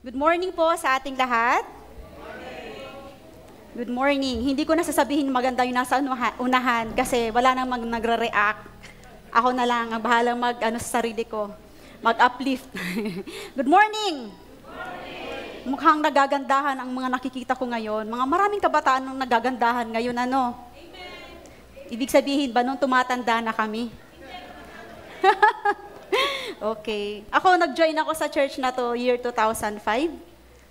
Good morning po sa ating lahat. Good morning. Hindi ko na sasabihin maganda yung nasa unahan kasi wala namang nagre-react. Ako na lang ang bahalang sa sarili ko. Mag-uplift. Good morning. Mukhang nagagandahan ang mga nakikita ko ngayon. Mga maraming kabataan ang nagagandahan ngayon, ano? Ibig sabihin ba nung tumatanda na kami? Okay. Nag-join ako sa church na to year 2005.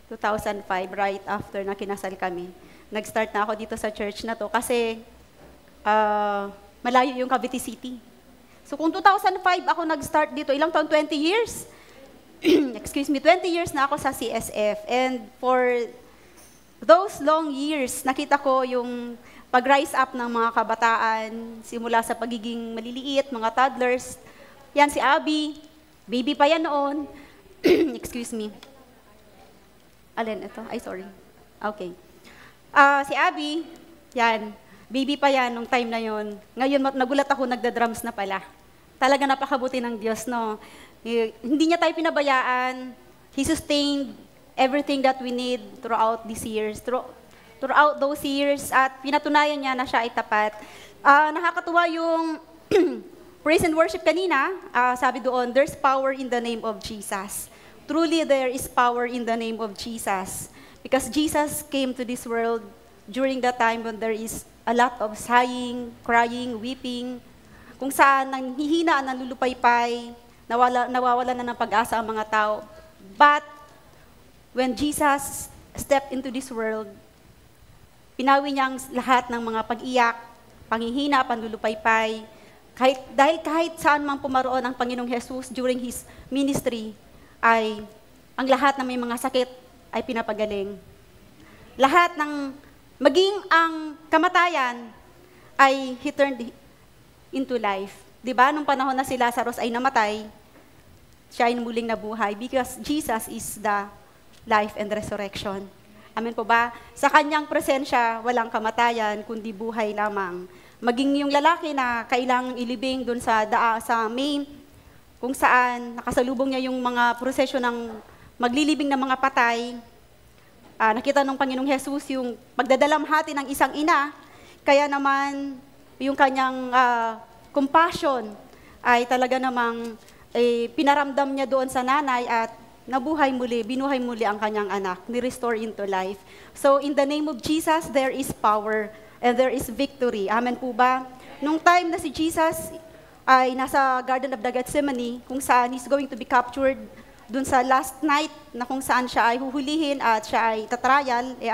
2005, right after na kinasal kami. Nag-start na ako dito sa church na to kasi malayo yung Cavite City. So kung 2005 ako nag-start dito, ilang taon? 20 years? Excuse me, 20 years na ako sa CSF. And for those long years, nakita ko yung pag-rise up ng mga kabataan, simula sa pagiging maliliit, mga toddlers. Yan si Abby, baby pa yan noon. Excuse me. Alin ito? Ay, sorry. Okay. Si Abby, yan, baby pa yan nung time na yon. Ngayon, nagulat ako, nagda-drums na pala. Talaga napakabuti ng Diyos, no? Hindi niya tayo pinabayaan. He sustained everything that we need throughout these years. Throughout those years, at pinatunayan niya na siya ay tapat. Nakakatuwa yung praise and worship kanina. Sabi doon, there's power in the name of Jesus. Truly, there is power in the name of Jesus. Because Jesus came to this world during the time when there is a lot of sighing, crying, weeping, kung saan nanghihina, nalulupaypay, nawawala na ng pag-asa ang mga tao. But when Jesus stepped into this world, pinawi niya ang lahat ng mga pag-iyak, panghihina, panlulupaypay, dahil kahit saan man pumaroon ang Panginoong Jesus during His ministry, ay ang lahat na may mga sakit ay pinapagaling. Lahat ng, maging ang kamatayan, ay He turned into life. Diba? Nung panahon na si Lazarus ay namatay, siya ay muling nabuhay because Jesus is the life and resurrection. Amen po ba? Sa kanyang presensya, walang kamatayan, kundi buhay lamang. Maging yung lalaki na kailangang ilibing doon sa main, kung saan nakasalubong niya yung mga prosesyon ng maglilibing ng mga patay. Nakita ng Panginoong Jesus yung pagdadalamhati ng isang ina, kaya naman yung kanyang compassion ay talaga namang pinaramdam niya doon sa nanay at binuhay muli ang kanyang anak, ni-restore into life. So in the name of Jesus, there is power and there is victory. Amen po ba? Nung time na si Jesus ay nasa Garden of the Gethsemane, kung saan he's going to be captured dun sa last night na kung saan siya ay huhulihin at siya ay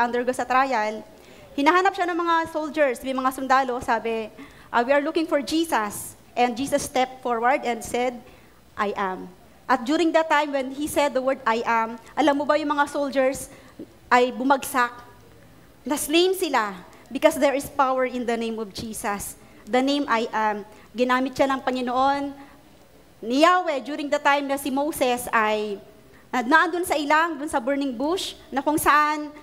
undergo sa trial, hinahanap siya ng mga soldiers, may mga sundalo, sabi, we are looking for Jesus. And Jesus stepped forward and said, I am. At during that time when he said the word I am, alam mo ba yung mga soldiers ay bumagsak, na-slain sila because there is power in the name of Jesus. The name I am. Ginamit siya ng Panginoon ni Yahweh during the time na si Moses ay naandun sa ilang, dun sa burning bush, na kung saan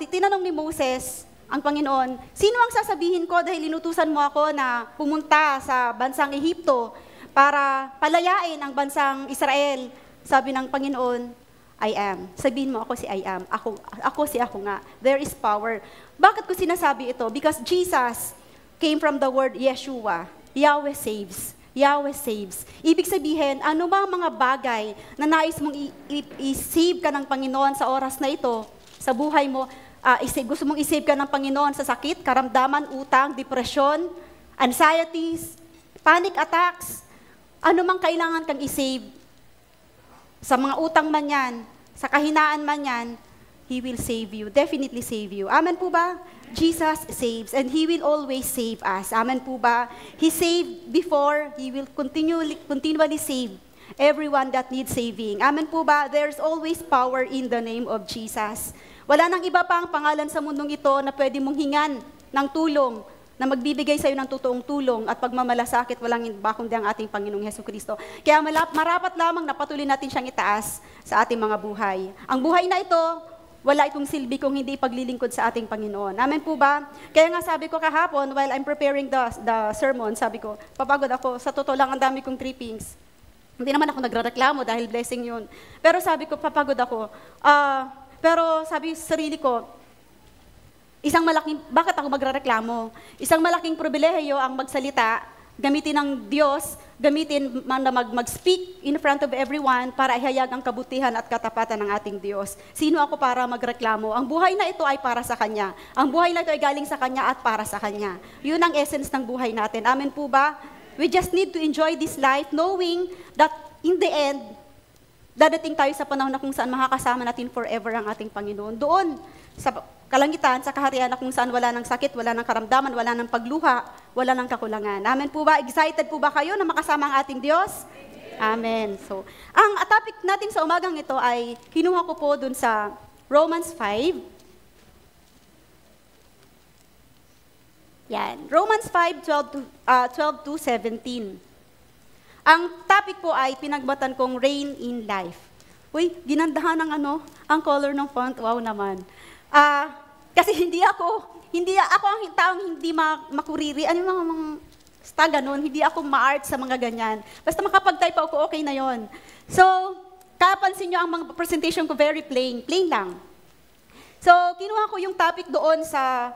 tinanong ni Moses ang Panginoon, sino ang sasabihin ko dahil inutusan mo ako na pumunta sa bansang Ehipto para palayain ang bansang Israel? Sabi ng Panginoon, I am. Sabihin mo ako si I am. Ako nga. There is power. Bakit ko sinasabi ito? Because Jesus came from the word Yeshua. Yahweh saves. Yahweh saves. Ibig sabihin, ano ba ang mga bagay na nais mong i-save ka ng Panginoon sa oras na ito, sa buhay mo, gusto mong i-save ka ng Panginoon sa sakit, karamdaman, utang, depression, anxieties, panic attacks, ano mang kailangan kang i-save, sa mga utang man yan, sa kahinaan man yan, He will save you, definitely save you. Amen po ba? Jesus saves and He will always save us. Amen po ba? He saved before, He will continually save everyone that needs saving. Amen po ba? There's always power in the name of Jesus. Wala nang iba pang pangalan sa mundong ito na pwede mong hingan ng tulong, na magbibigay sa iyo ng totoong tulong at pagmamalasakit, walang iba kundi ang ating Panginoong Hesukristo. Kaya marapat lamang na patuloy natin siyang itaas sa ating mga buhay. Ang buhay na ito, wala itong silbi kung hindi paglilingkod sa ating Panginoon. Amen po ba? Kaya nga sabi ko kahapon, while I'm preparing the sermon, sabi ko, papagod ako, sa totoo lang ang dami kong trippings. Hindi naman ako nagrereklamo dahil blessing yun. Pero sabi ko, papagod ako. Pero sabi sa sarili ko, bakit ako magrereklamo? Isang malaking pribilehiyo ang magsalita, gamitin ng Diyos, gamitin man na mag-speak in front of everyone para ihayag ang kabutihan at katapatan ng ating Diyos. Sino ako para magreklamo? Ang buhay na ito ay para sa Kanya. Ang buhay na ito ay galing sa Kanya at para sa Kanya. Yun ang essence ng buhay natin. Amen po ba? We just need to enjoy this life knowing that in the end, dadating tayo sa panahon na kung saan makakasama natin forever ang ating Panginoon. Doon, sa kalangitan, sa kaharian na kung saan wala ng sakit, wala ng karamdaman, wala ng pagluha, wala ng kakulangan. Amen po ba? Excited po ba kayo na makasama ang ating Diyos? Amen. So, ang topic natin sa umagang ito ay kinuha ko po dun sa Romans 5. Yan. Romans 5, 12 to 17. Ang topic po ay pinagbatan kong Reign in Life. Uy, ginandahan ng ang color ng font. Wow naman. Kasi hindi ako ang taong hindi makuriri. Ano yung mga sta ganun, hindi ako ma-art sa mga ganyan. Basta makapag-type ako, okay na yon. So, kapansin nyo ang mga presentation ko very plain lang. So, kinuha ko yung topic doon sa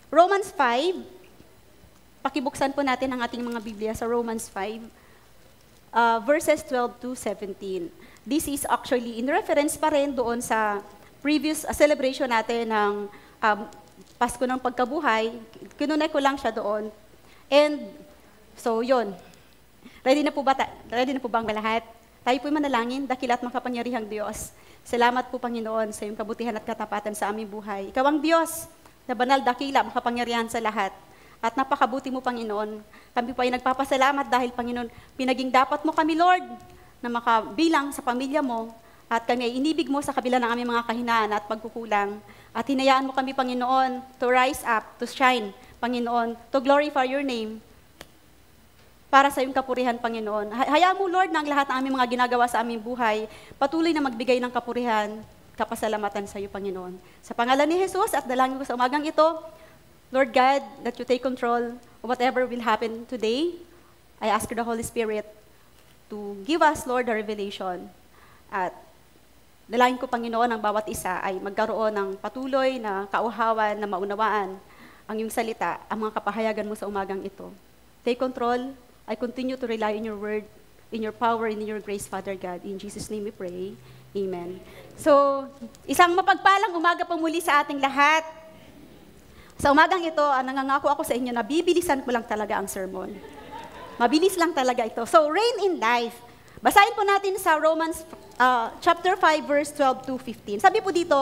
Romans 5. Pakibuksan po natin ang ating mga Biblia sa Romans 5, verses 12 to 17. This is actually in reference pa rin doon sa previous celebration natin ng Pasko ng Pagkabuhay. Kinunay ko lang siya doon. And so, yun. Ready na po ba ang lahat? Tayo po'y manalangin, dakila at makapangyarihang Diyos. Salamat po, Panginoon, sa iyong kabutihan at katapatan sa aming buhay. Ikaw ang Diyos na banal, dakila, makapangyarihan sa lahat. At napakabuti mo, Panginoon. Kami po ay nagpapasalamat dahil, Panginoon, pinaging dapat mo kami, Lord, na makabilang sa pamilya mo. At kami ay inibig mo sa kabila ng aming mga kahinaan at pagkukulang. At hinayaan mo kami, Panginoon, to rise up, to shine, Panginoon, to glorify your name para sa iyong kapurihan, Panginoon. Hayaan mo, Lord, na ang lahat ng aming mga ginagawa sa aming buhay, patuloy na magbigay ng kapurihan, kapasalamatan sa iyo, Panginoon. Sa pangalan ni Jesus at dalangin ko sa umagang ito, Lord God, that you take control of whatever will happen today. I ask the Holy Spirit to give us, Lord, the revelation. At dalangin ko, Panginoon, ang bawat isa ay magkaroon ng patuloy na kauhawan, na maunawaan ang iyong salita, ang mga kapahayagan mo sa umagang ito. Take control. I continue to rely on your word, in your power, in your grace, Father God. In Jesus' name we pray. Amen. So, isang mapagpalang umaga po muli sa ating lahat. Sa umagang ito, nangangako ako sa inyo na bibilisan ko lang talaga ang sermon. Mabilis lang talaga ito. So, reign in life. Basahin po natin sa Romans chapter 5, verse 12 to 15. Sabi po dito,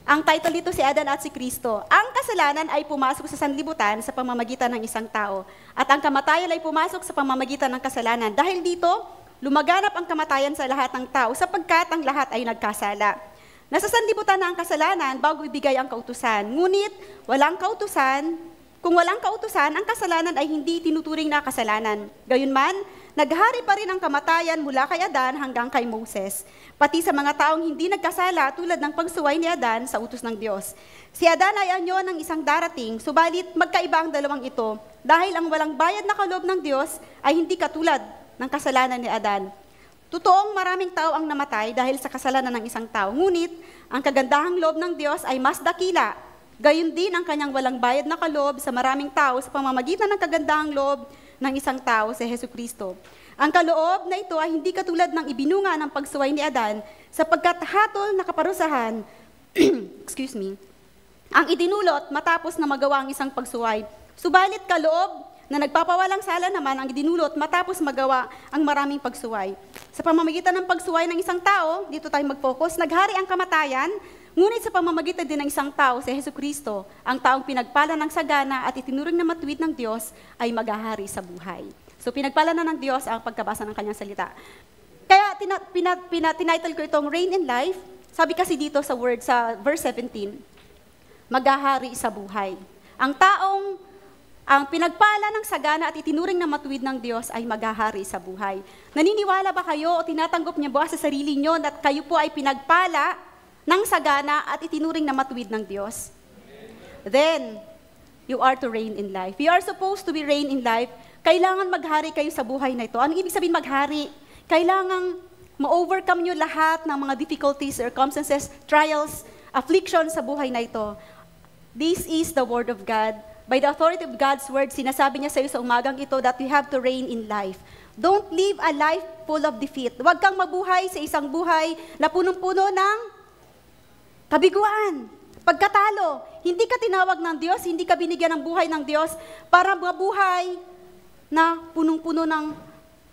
ang title dito si Adan at si Kristo. Ang kasalanan ay pumasok sa sanlibutan sa pamamagitan ng isang tao. At ang kamatayan ay pumasok sa pamamagitan ng kasalanan. Dahil dito, lumaganap ang kamatayan sa lahat ng tao sapagkat ang lahat ay nagkasala. Nasa sanlibutan na ang kasalanan bago ibigay ang kautusan. Ngunit, kung walang kautusan, ang kasalanan ay hindi tinuturing na kasalanan. Gayunman, naghari pa rin ang kamatayan mula kay Adan hanggang kay Moses, pati sa mga taong hindi nagkasala tulad ng pagsuway ni Adan sa utos ng Diyos. Si Adan ay anyo ng isang darating, subalit magkaiba ang dalawang ito, dahil ang walang bayad na kaloob ng Diyos ay hindi katulad ng kasalanan ni Adan. Totoong maraming tao ang namatay dahil sa kasalanan ng isang tao, ngunit ang kagandahang loob ng Diyos ay mas dakila. Gayon din ang kanyang walang bayad na kaloob sa maraming tao sa pamamagitan ng kagandahang loob ng isang tao, si Jesucristo. Ang kaloob na ito ay hindi katulad ng ibinunga ng pagsuway ni Adan, sapagkat hatol na kaparusahan, ang idinulot matapos na magawa ang isang pagsuway. Subalit kaloob na nagpapawalang sala naman ang idinulot matapos magawa ang maraming pagsuway. Sa pamamagitan ng pagsuway ng isang tao, dito tayo mag-focus, naghari ang kamatayan, ngunit sa pamamagitan din ng isang tao, si Jesucristo, ang taong pinagpala ng sagana at itinuring na matuwid ng Diyos ay maghahari sa buhay. So pinagpala na ng Diyos ang pagkabasa ng kanyang salita. Kaya tinitle ko itong Reign in Life. Sabi kasi dito sa verse 17, maghahari sa buhay. Ang pinagpala ng sagana at itinuring na matuwid ng Diyos ay maghahari sa buhay. Naniniwala ba kayo o tinatanggap niyo ba sa sarili niyo na kayo po ay pinagpala ng sagana at itinuring na matuwid ng Diyos? Then, you are to reign in life. We are supposed to be reign in life kailangan maghari kayo sa buhay na ito. Anong ibig sabihin maghari? Kailangan ma-overcome nyo lahat ng mga difficulties, circumstances, trials, affliction sa buhay na ito. This is the Word of God. By the authority of God's Word, sinasabi niya sa iyo sa umagang ito that you have to reign in life. Don't live a life full of defeat. Huwag kang mabuhay sa isang buhay na punong-puno ng kabiguan, pagkatalo. Hindi ka tinawag ng Diyos, hindi ka binigyan ng buhay ng Diyos para mabuhay na punong-puno ng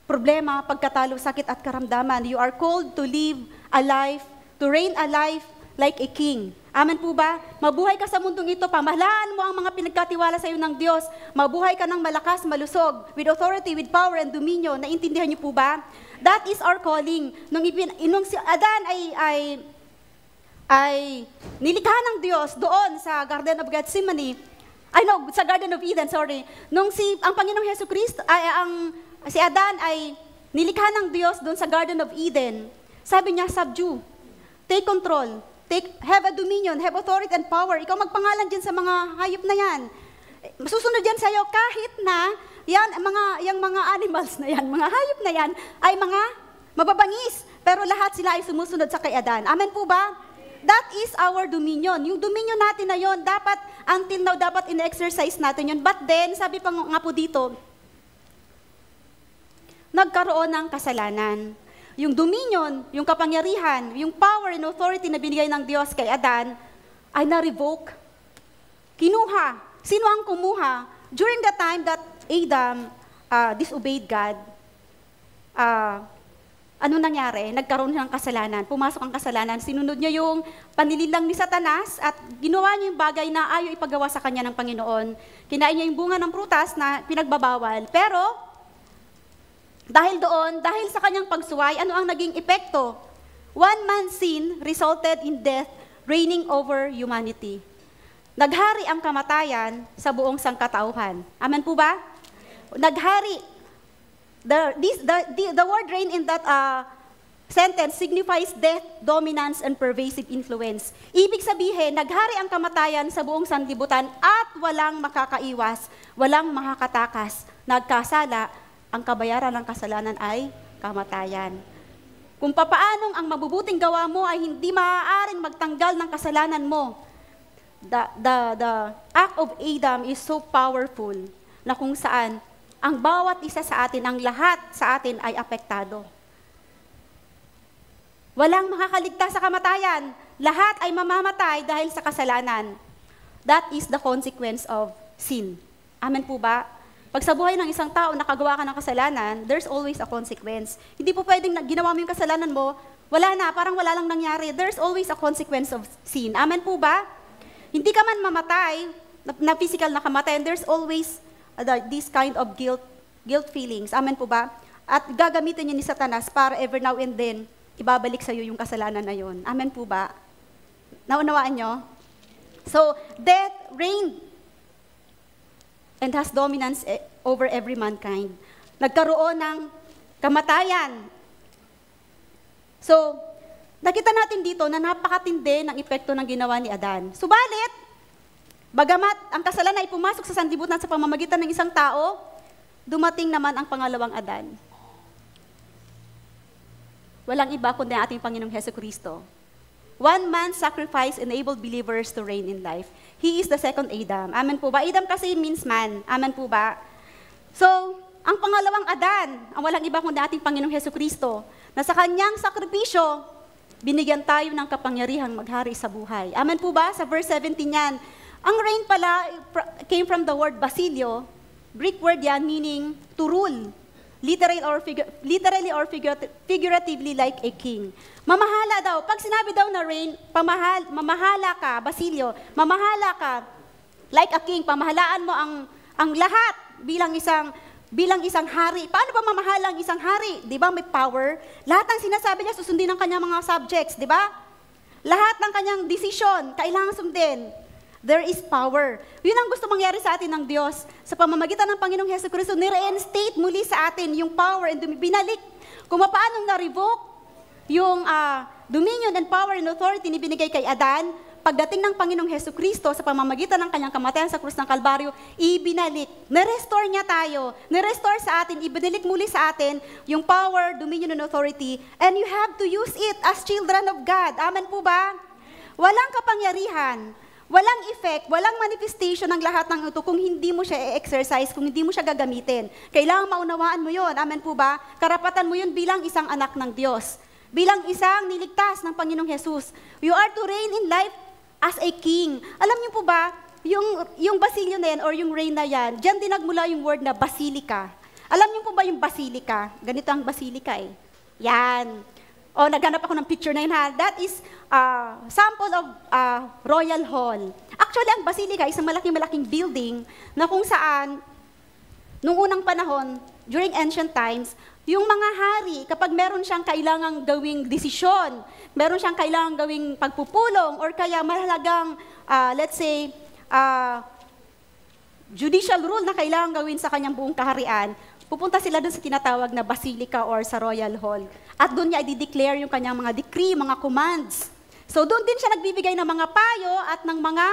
problema, pagkatalo, sakit at karamdaman. You are called to live a life, to reign a life like a king. Amen po ba? Mabuhay ka sa mundong ito, pamahalaan mo ang mga pinagkatiwala sa iyo ng Diyos. Mabuhay ka ng malakas, malusog, with authority, with power and dominion. Naintindihan niyo po ba? That is our calling. Nung si Adan ay nilikha ng Diyos doon sa Garden of Gethsemane, sa Garden of Eden, sorry. Ang Panginoong Hesus Kristo, si Adan ay nilikha ng Diyos doon sa Garden of Eden. Sabi niya, subdue, take control, have a dominion, have authority and power. Ikaw magpangalan dyan sa mga hayop na yan. Susunod yan sa'yo kahit na yung mga animals na yan, mga hayop na yan, ay mga mababangis. Pero lahat sila ay sumusunod sa kay Adan. Amen po ba? That is our dominion. Yung dominion natin na yon, dapat, until now, dapat in-exercise natin yon. But then, sabi pa nga po dito, nagkaroon ng kasalanan. Yung dominion, yung kapangyarihan, yung power and authority na binigay ng Diyos kay Adan, ay na-revoke. Kinuha. Sino ang kumuha? During the time that Adam disobeyed God, ano nangyari? Nagkaroon ng kasalanan. Pumasok ang kasalanan. Sinunod niya yung panililang ni Satanas at ginawa niya yung bagay na ayaw ipagawa sa kanya ng Panginoon. Kinain niya yung bunga ng prutas na pinagbabawal. Pero, dahil sa kanyang pagsuway, ano ang naging epekto? One man's sin resulted in death reigning over humanity. Naghari ang kamatayan sa buong sangkatauhan. Amen po ba? Naghari. The word reign in that sentence signifies death, dominance, and pervasive influence. Ibig sabihin, naghari ang kamatayan sa buong sanlibutan at walang makakaiwas, walang makakatakas. Nagkasala, ang kabayaran ng kasalanan ay kamatayan. Kung papaanong ang mabubuting gawa mo ay hindi maaaring magtanggal ng kasalanan mo, the act of Adam is so powerful na kung saan ang bawat isa sa atin, ang lahat sa atin ay apektado. Walang makakaligtas sa kamatayan. Lahat ay mamamatay dahil sa kasalanan. That is the consequence of sin. Amen po ba? Pag sa buhay ng isang tao nakagawa ka ng kasalanan, there's always a consequence. Hindi po pwedeng ginawa mo yung kasalanan mo, wala na, parang wala lang nangyari. There's always a consequence of sin. Amen po ba? Hindi ka man mamatay, na physical na kamatayan, there's always this kind of guilt feelings. Amen po ba? At gagamitin niya ni Satanas para every now and then, ibabalik sa iyo yung kasalanan na yon. Amen po ba? Naunawaan nyo? So, death reigned and has dominance over every mankind. Nagkaroon ng kamatayan. So, nakita natin dito na napakatindi ng epekto ng ginawa ni Adan. Subalit, bagamat ang kasalanan ay pumasok sa sanlibutan sa pamamagitan ng isang tao, dumating naman ang pangalawang Adan. Walang iba kundi ang ating Panginoong Hesus Kristo. One man's sacrifice enabled believers to reign in life. He is the second Adam. Amen po ba? Adam kasi means man. Amen po ba? So, ang pangalawang Adan, ang walang iba kundi ating Panginoong Hesus Kristo, na sa kanyang sakripisyo, binigyan tayo ng kapangyarihang maghari sa buhay. Amen po ba? Sa verse 17 yan, ang reign pala came from the word basilio, Greek word yan meaning to rule, literally or figuratively like a king. Mamahala daw. Pag sinabi daw na reign, mamahala ka, basilio, mamahala ka like a king, pamahalaan mo ang lahat bilang isang hari. Paano ba mamahala ang isang hari? Di ba may power? Lahat ng sinasabi niya susundin ng kanyang mga subjects, di ba? Lahat ng kanyang decision, kailangan sundin. There is power. Yun ang gusto mangyari sa atin ng Diyos. Sa pamamagitan ng Panginoong Hesus Kristo, ni-reinstate muli sa atin yung power and binalik. Kung paano na-revoke yung dominion and power and authority ni binigay kay Adan, pagdating ng Panginoong Hesukristo sa pamamagitan ng kanyang kamatayan sa krus ng Kalbaryo, ibinalik. Na-restore niya tayo. Na-restore sa atin, ibinalik muli sa atin yung power, dominion, and authority. And you have to use it as children of God. Amen po ba? Walang kapangyarihan, walang effect, walang manifestation ng lahat ng ito kung hindi mo siya i-exercise, kung hindi mo siya gagamitin. Kailangan maunawaan mo yon. Amen po ba? Karapatan mo yun bilang isang anak ng Diyos. Bilang isang niligtas ng Panginoong Jesus. You are to reign in life as a king. Alam niyo po ba, yung basilyo na yan or yung reign na yan, diyan din nagmula yung word na basilica. Alam niyo po ba yung basilica? Ganito ang basilica eh. Yan. O, naghanap ako ng picture na yun ha. That is sample of royal hall. Actually, ang basilica is isang malaking-malaking building na kung saan, nung unang panahon, during ancient times, yung mga hari, kapag meron siyang kailangang gawing desisyon, meron siyang kailangang gawing pagpupulong, or kaya mahalagang, let's say, judicial rule na kailangang gawin sa kanyang buong kaharian, pupunta sila doon sa tinatawag na basilica or sa royal hall. At doon niya i-declare yung kanyang mga decree, mga commands. So doon din siya nagbibigay ng mga payo at ng mga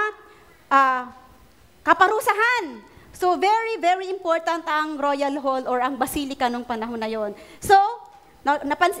kaparusahan. So, very, very important ang royal hall or ang basilica nung panahon na yon. So,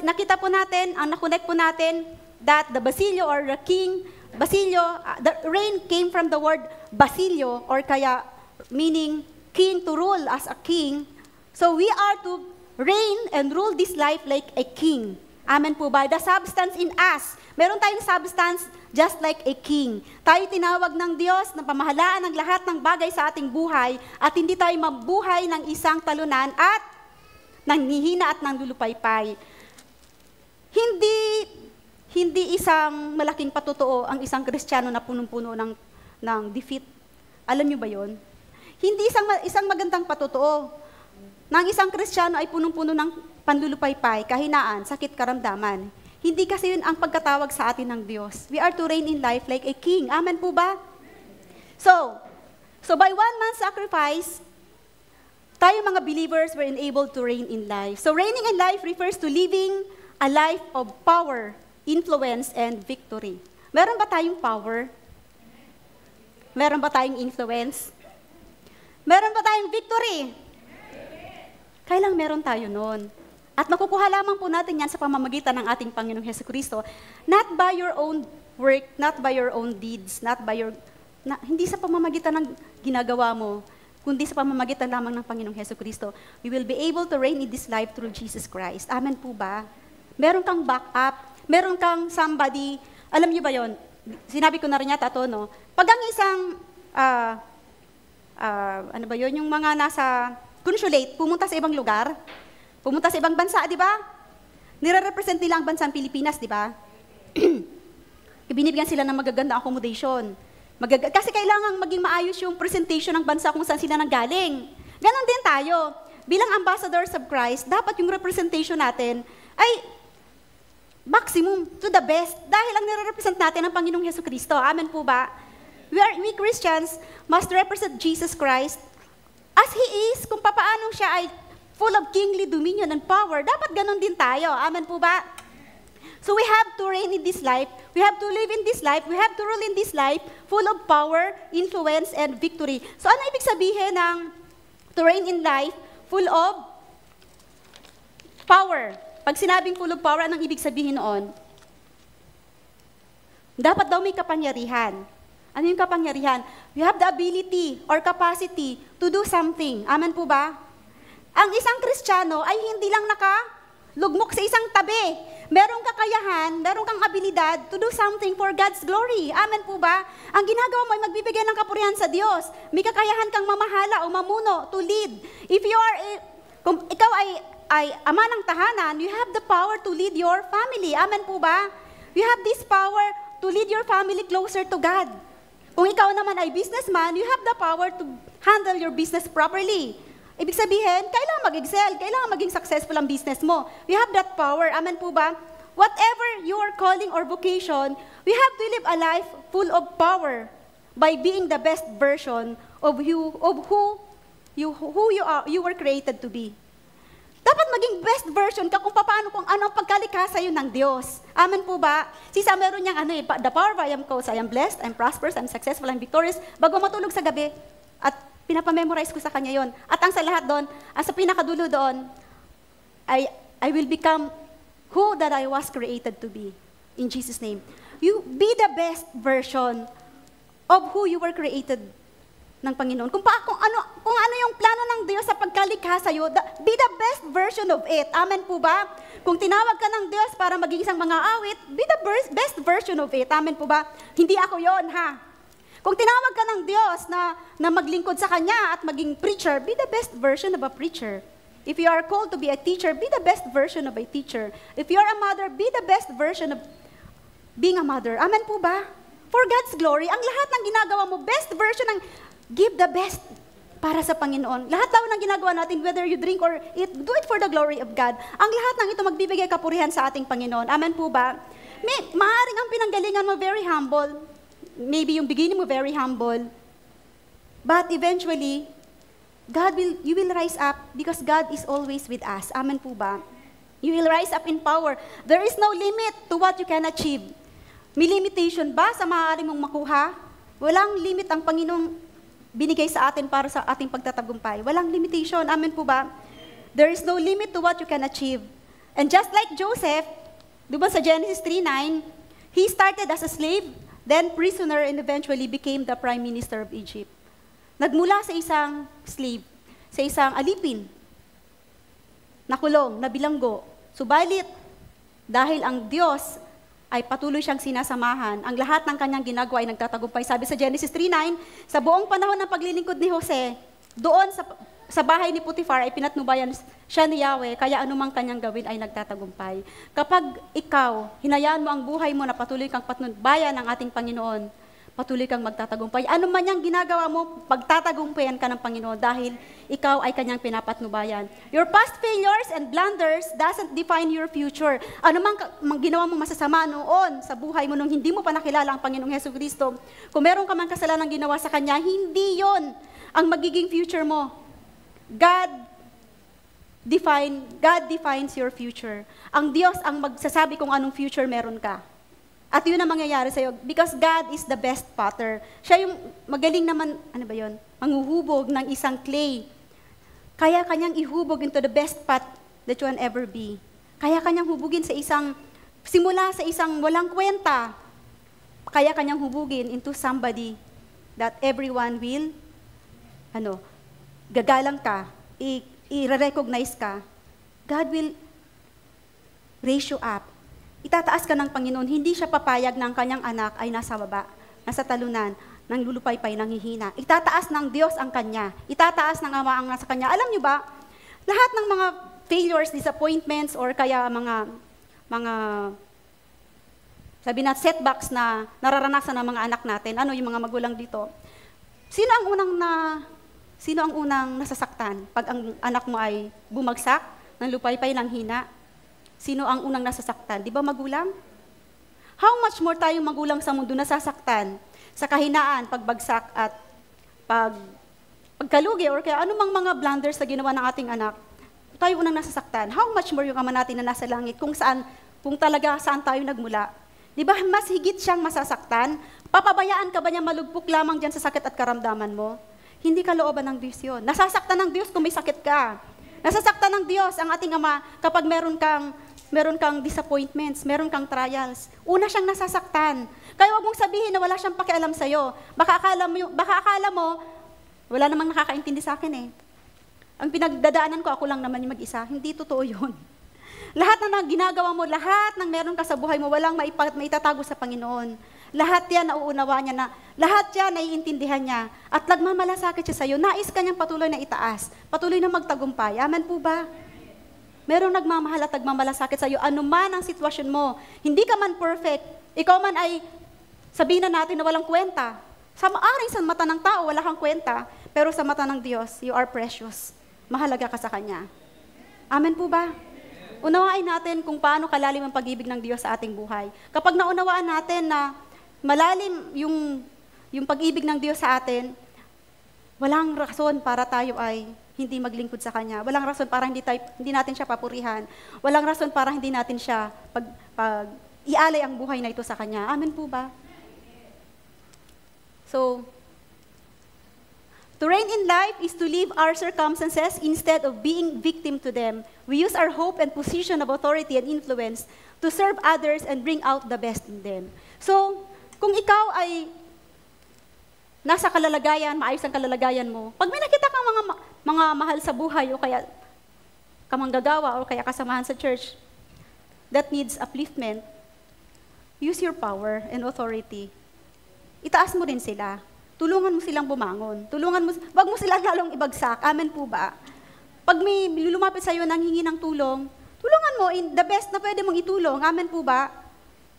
nakita po natin, ang nakonect po natin, that the basilio or the king, basilio, the reign came from the word basilio, or kaya meaning king, to rule as a king. So, we are to reign and rule this life like a king. Amen po ba? The substance in us. Meron tayong substance just like a king. Tayo tinawag ng Diyos na pamahalaan ng lahat ng bagay sa ating buhay at hindi tayo mabuhay ng isang talunan at nanghihina at nandulupaypay. Hindi isang malaking patotoo ang isang Kristiyano na punong-puno ng defeat. Alam niyo ba yon? Hindi isang magandang patotoo na ang isang Kristiyano ay punong-puno ng panlulupaypay, kahinaan, sakit, karamdaman. Hindi kasi yun ang pagkatawag sa atin ng Diyos. We are to reign in life like a king. Amen po ba? So by one man's sacrifice, tayo mga believers were enabled to reign in life. So reigning in life refers to living a life of power, influence, and victory. Meron ba tayong power? Meron ba tayong influence? Meron ba tayong victory? Kailang meron tayo nun. At makukuha lamang po natin yan sa pamamagitan ng ating Panginoong Hesukristo, not by your own work, not by your own deeds, hindi sa pamamagitan ng ginagawa mo, kundi sa pamamagitan lamang ng Panginoong Hesukristo. We will be able to reign in this life through Jesus Christ. Amen po ba? Meron kang backup, meron kang somebody, alam niyo ba yon? Sinabi ko na rin yata ito, no? Pag ang isang, ano ba yon, yung mga nasa consulate, pumunta sa ibang lugar, pumunta sa ibang bansa, di ba? Nire-represent nila ang bansang Pilipinas, di ba? Binibigyan sila ng magagandang accommodation. Kasi kailangan maging maayos yung presentation ng bansa kung saan sila nanggaling. Ganon din tayo. Bilang ambassadors of Christ, dapat yung representation natin ay maximum to the best dahil ang nire-represent natin ang Panginoong Hesukristo. Amen po ba? We Christians must represent Jesus Christ as He is, kung papaano siya ay full of kingly dominion and power, dapat ganon din tayo. Amen po ba? So we have to reign in this life, we have to live in this life, we have to rule in this life, full of power, influence, and victory. So ano ibig sabihin ng to reign in life, full of power? Pag sinabing full of power, anong ibig sabihin noon? Dapat daw may kapangyarihan. Ano yung kapangyarihan? You have the ability or capacity to do something. Amen po ba? Ang isang Kristiyano ay hindi lang nakalugmok sa isang tabi. Merong kakayahan, meron kang abilidad to do something for God's glory. Amen po ba? Ang ginagawa mo ay magbibigay ng kapurihan sa Diyos. May kakayahan kang mamahala o mamuno, to lead. If you are, kung ikaw ay ama ng tahanan, you have the power to lead your family. Amen po ba? You have this power to lead your family closer to God. Kung ikaw naman ay businessman, you have the power to handle your business properly. Ibig sabihin, kailangan mag-excel, kailangan maging successful ang business mo. You have that power. Amen po ba? Whatever your calling or vocation, we have to live a life full of power by being the best version of who you were created to be. Dapat maging best version ka kung ano ang pagkalikha sa'yo ng Diyos. Amen po ba? Sisa meron niyang the power of I am coach, I am blessed, I'm prosperous, I'm successful, I'm victorious. Bago matulog sa gabi, at pinapamemorize ko sa kanya yon. At ang sa lahat doon, ang sa pinakadulo doon, I will become who that I was created to be. In Jesus' name. You be the best version of who you were created ng Panginoon. Kung ano yung plano ng Diyos sa pagkalikha sa'yo, be the best version of it. Amen po ba? Kung tinawag ka ng Diyos para maging isang mga awit, be the best version of it. Amen po ba? Hindi ako yon, ha? Kung tinawag ka ng Diyos na maglingkod sa Kanya at maging preacher, be the best version of a preacher. If you are called to be a teacher, be the best version of a teacher. If you are a mother, be the best version of being a mother. Amen po ba? For God's glory, ang lahat ng ginagawa mo, best version ng give the best para sa Panginoon. Lahat daw ng ginagawa natin, whether you drink or eat, do it for the glory of God. Ang lahat ng ito magbibigay kapurihan sa ating Panginoon. Amen po ba? Maaring ang pinanggalingan mo very humble. Maybe yung beginning mo very humble. But eventually, you will rise up because God is always with us. Amen po ba? You will rise up in power. There is no limit to what you can achieve. May limitation ba sa maaari mong makuha? Walang limit ang Panginoong binigay sa atin para sa ating pagtatagumpay. Walang limitation. Amen po ba? There is no limit to what you can achieve. And just like Joseph, di ba sa Genesis 3:9, he started as a slave, then prisoner, and eventually became the prime minister of Egypt. Nagmula sa isang slave, sa isang alipin, nakulong, nabilanggo. Subalit, dahil ang Diyos ay patuloy siyang sinasamahan, ang lahat ng kanyang ginagawa ay nagtatagumpay. Sabi sa Genesis 3:9, sa buong panahon ng paglilingkod ni Jose, doon sa bahay ni Potiphar ay pinatnubayan siya ni Yahweh, kaya anumang kanyang gawin ay nagtatagumpay. Kapag ikaw, hinayaan mo ang buhay mo na patuloy kang patnubayan ng ating Panginoon, patuloy kang magtatagumpay. Ano man yung ginagawa mo, pagtatagumpayan ka ng Panginoon dahil ikaw ay kanyang pinapatnubayan. Your past failures and blunders doesn't define your future. Ano man ginawa mong masasama noon sa buhay mo nung hindi mo pa nakilala ang Panginoong Jesucristo, kung meron ka man kasalanang ginawa sa Kanya, hindi yon ang magiging future mo. God defines your future. Ang Diyos ang magsasabi kung anong future meron ka. At yun ang mangyayari sa'yo. Because God is the best potter. Siya yung magaling naman, manghuhubog ng isang clay. Kaya kanyang ihubog into the best pot that you can ever be. Kaya kanyang hubugin simula sa isang walang kwenta. Kaya kanyang hubugin into somebody that everyone will, gagalang ka, i-recognize ka. God will raise you up. Itataas ka ng Panginoon, hindi siya papayag ng kanyang anak ay nasa baba, nasa talunan, nang lulupaypay, nang hihina. Itataas ng Diyos ang kanya. Itataas ng Ama ang nasa kanya. Alam niyo ba, lahat ng mga failures, disappointments, or kaya mga sabi na setbacks na nararanasan ng mga anak natin, yung mga magulang dito, sino ang unang nasasaktan pag ang anak mo ay bumagsak, nang lupaypay, nang hina? Sino ang unang nasasaktan? Di ba magulang? How much more tayong magulang sa mundo nasasaktan sa kahinaan, pagbagsak at pagkalugi or kaya anumang mga blunders na ginawa ng ating anak, tayo unang nasasaktan. How much more yung Ama natin na nasa langit kung saan tayo nagmula? Di ba mas higit siyang masasaktan? Papabayaan ka ba niya malugpok lamang dyan sa sakit at karamdaman mo? Hindi ka looban ng Diyos yun. Nasasaktan ng Diyos kung may sakit ka. Nasasaktan ng Diyos ang ating Ama kapag meron kang disappointments, meron kang trials. Una siyang nasasaktan. Kaya huwag mong sabihin na wala siyang pakialam sa'yo. Baka akala mo, wala namang nakakaintindi sa akin eh. Ang pinagdadaanan ko, ako lang naman yung mag-isa. Hindi totoo yun. Lahat na ginagawa mo, lahat ng meron ka sa buhay mo, walang maitatago sa Panginoon. Lahat yan nauunawa niya na, lahat yan naiintindihan niya. At nagmamalasakit siya sa'yo. Nais ka niyang patuloy na itaas. Patuloy na magtagumpay. Amen po ba? Merong nagmamahal at nagmamalasakit sa'yo. Ano man ang sitwasyon mo. Hindi ka man perfect. Ikaw man ay sabihin na natin na walang kwenta. Sa mata ng tao, wala kang kwenta. Pero sa mata ng Diyos, you are precious. Mahalaga ka sa Kanya. Amen po ba? Unawain natin kung paano kalalim ang pag-ibig ng Diyos sa ating buhay. Kapag naunawaan natin na malalim yung pag-ibig ng Diyos sa atin, walang rason para tayo ay hindi maglingkod sa Kanya. Walang rason para hindi natin siya papurihan. Walang rason para hindi natin siya ialay ang buhay na ito sa Kanya. Amen po ba? So, to reign in life is to live our circumstances instead of being victim to them. We use our hope and position of authority and influence to serve others and bring out the best in them. So, kung ikaw ay nasa kalalagayan, maayos ang kalalagayan mo, pag may nakita kang mga mahal sa buhay o kaya kamanggagawa o kaya kasamahan sa church that needs upliftment, use your power and authority. Itaas mo rin sila. Tulungan mo silang bumangon. Wag mo silang lalong ibagsak. Amen po ba? Pag may lumapit sa'yo nang hingi ng tulong, tulungan mo in the best na pwede mong itulong. Amen po ba?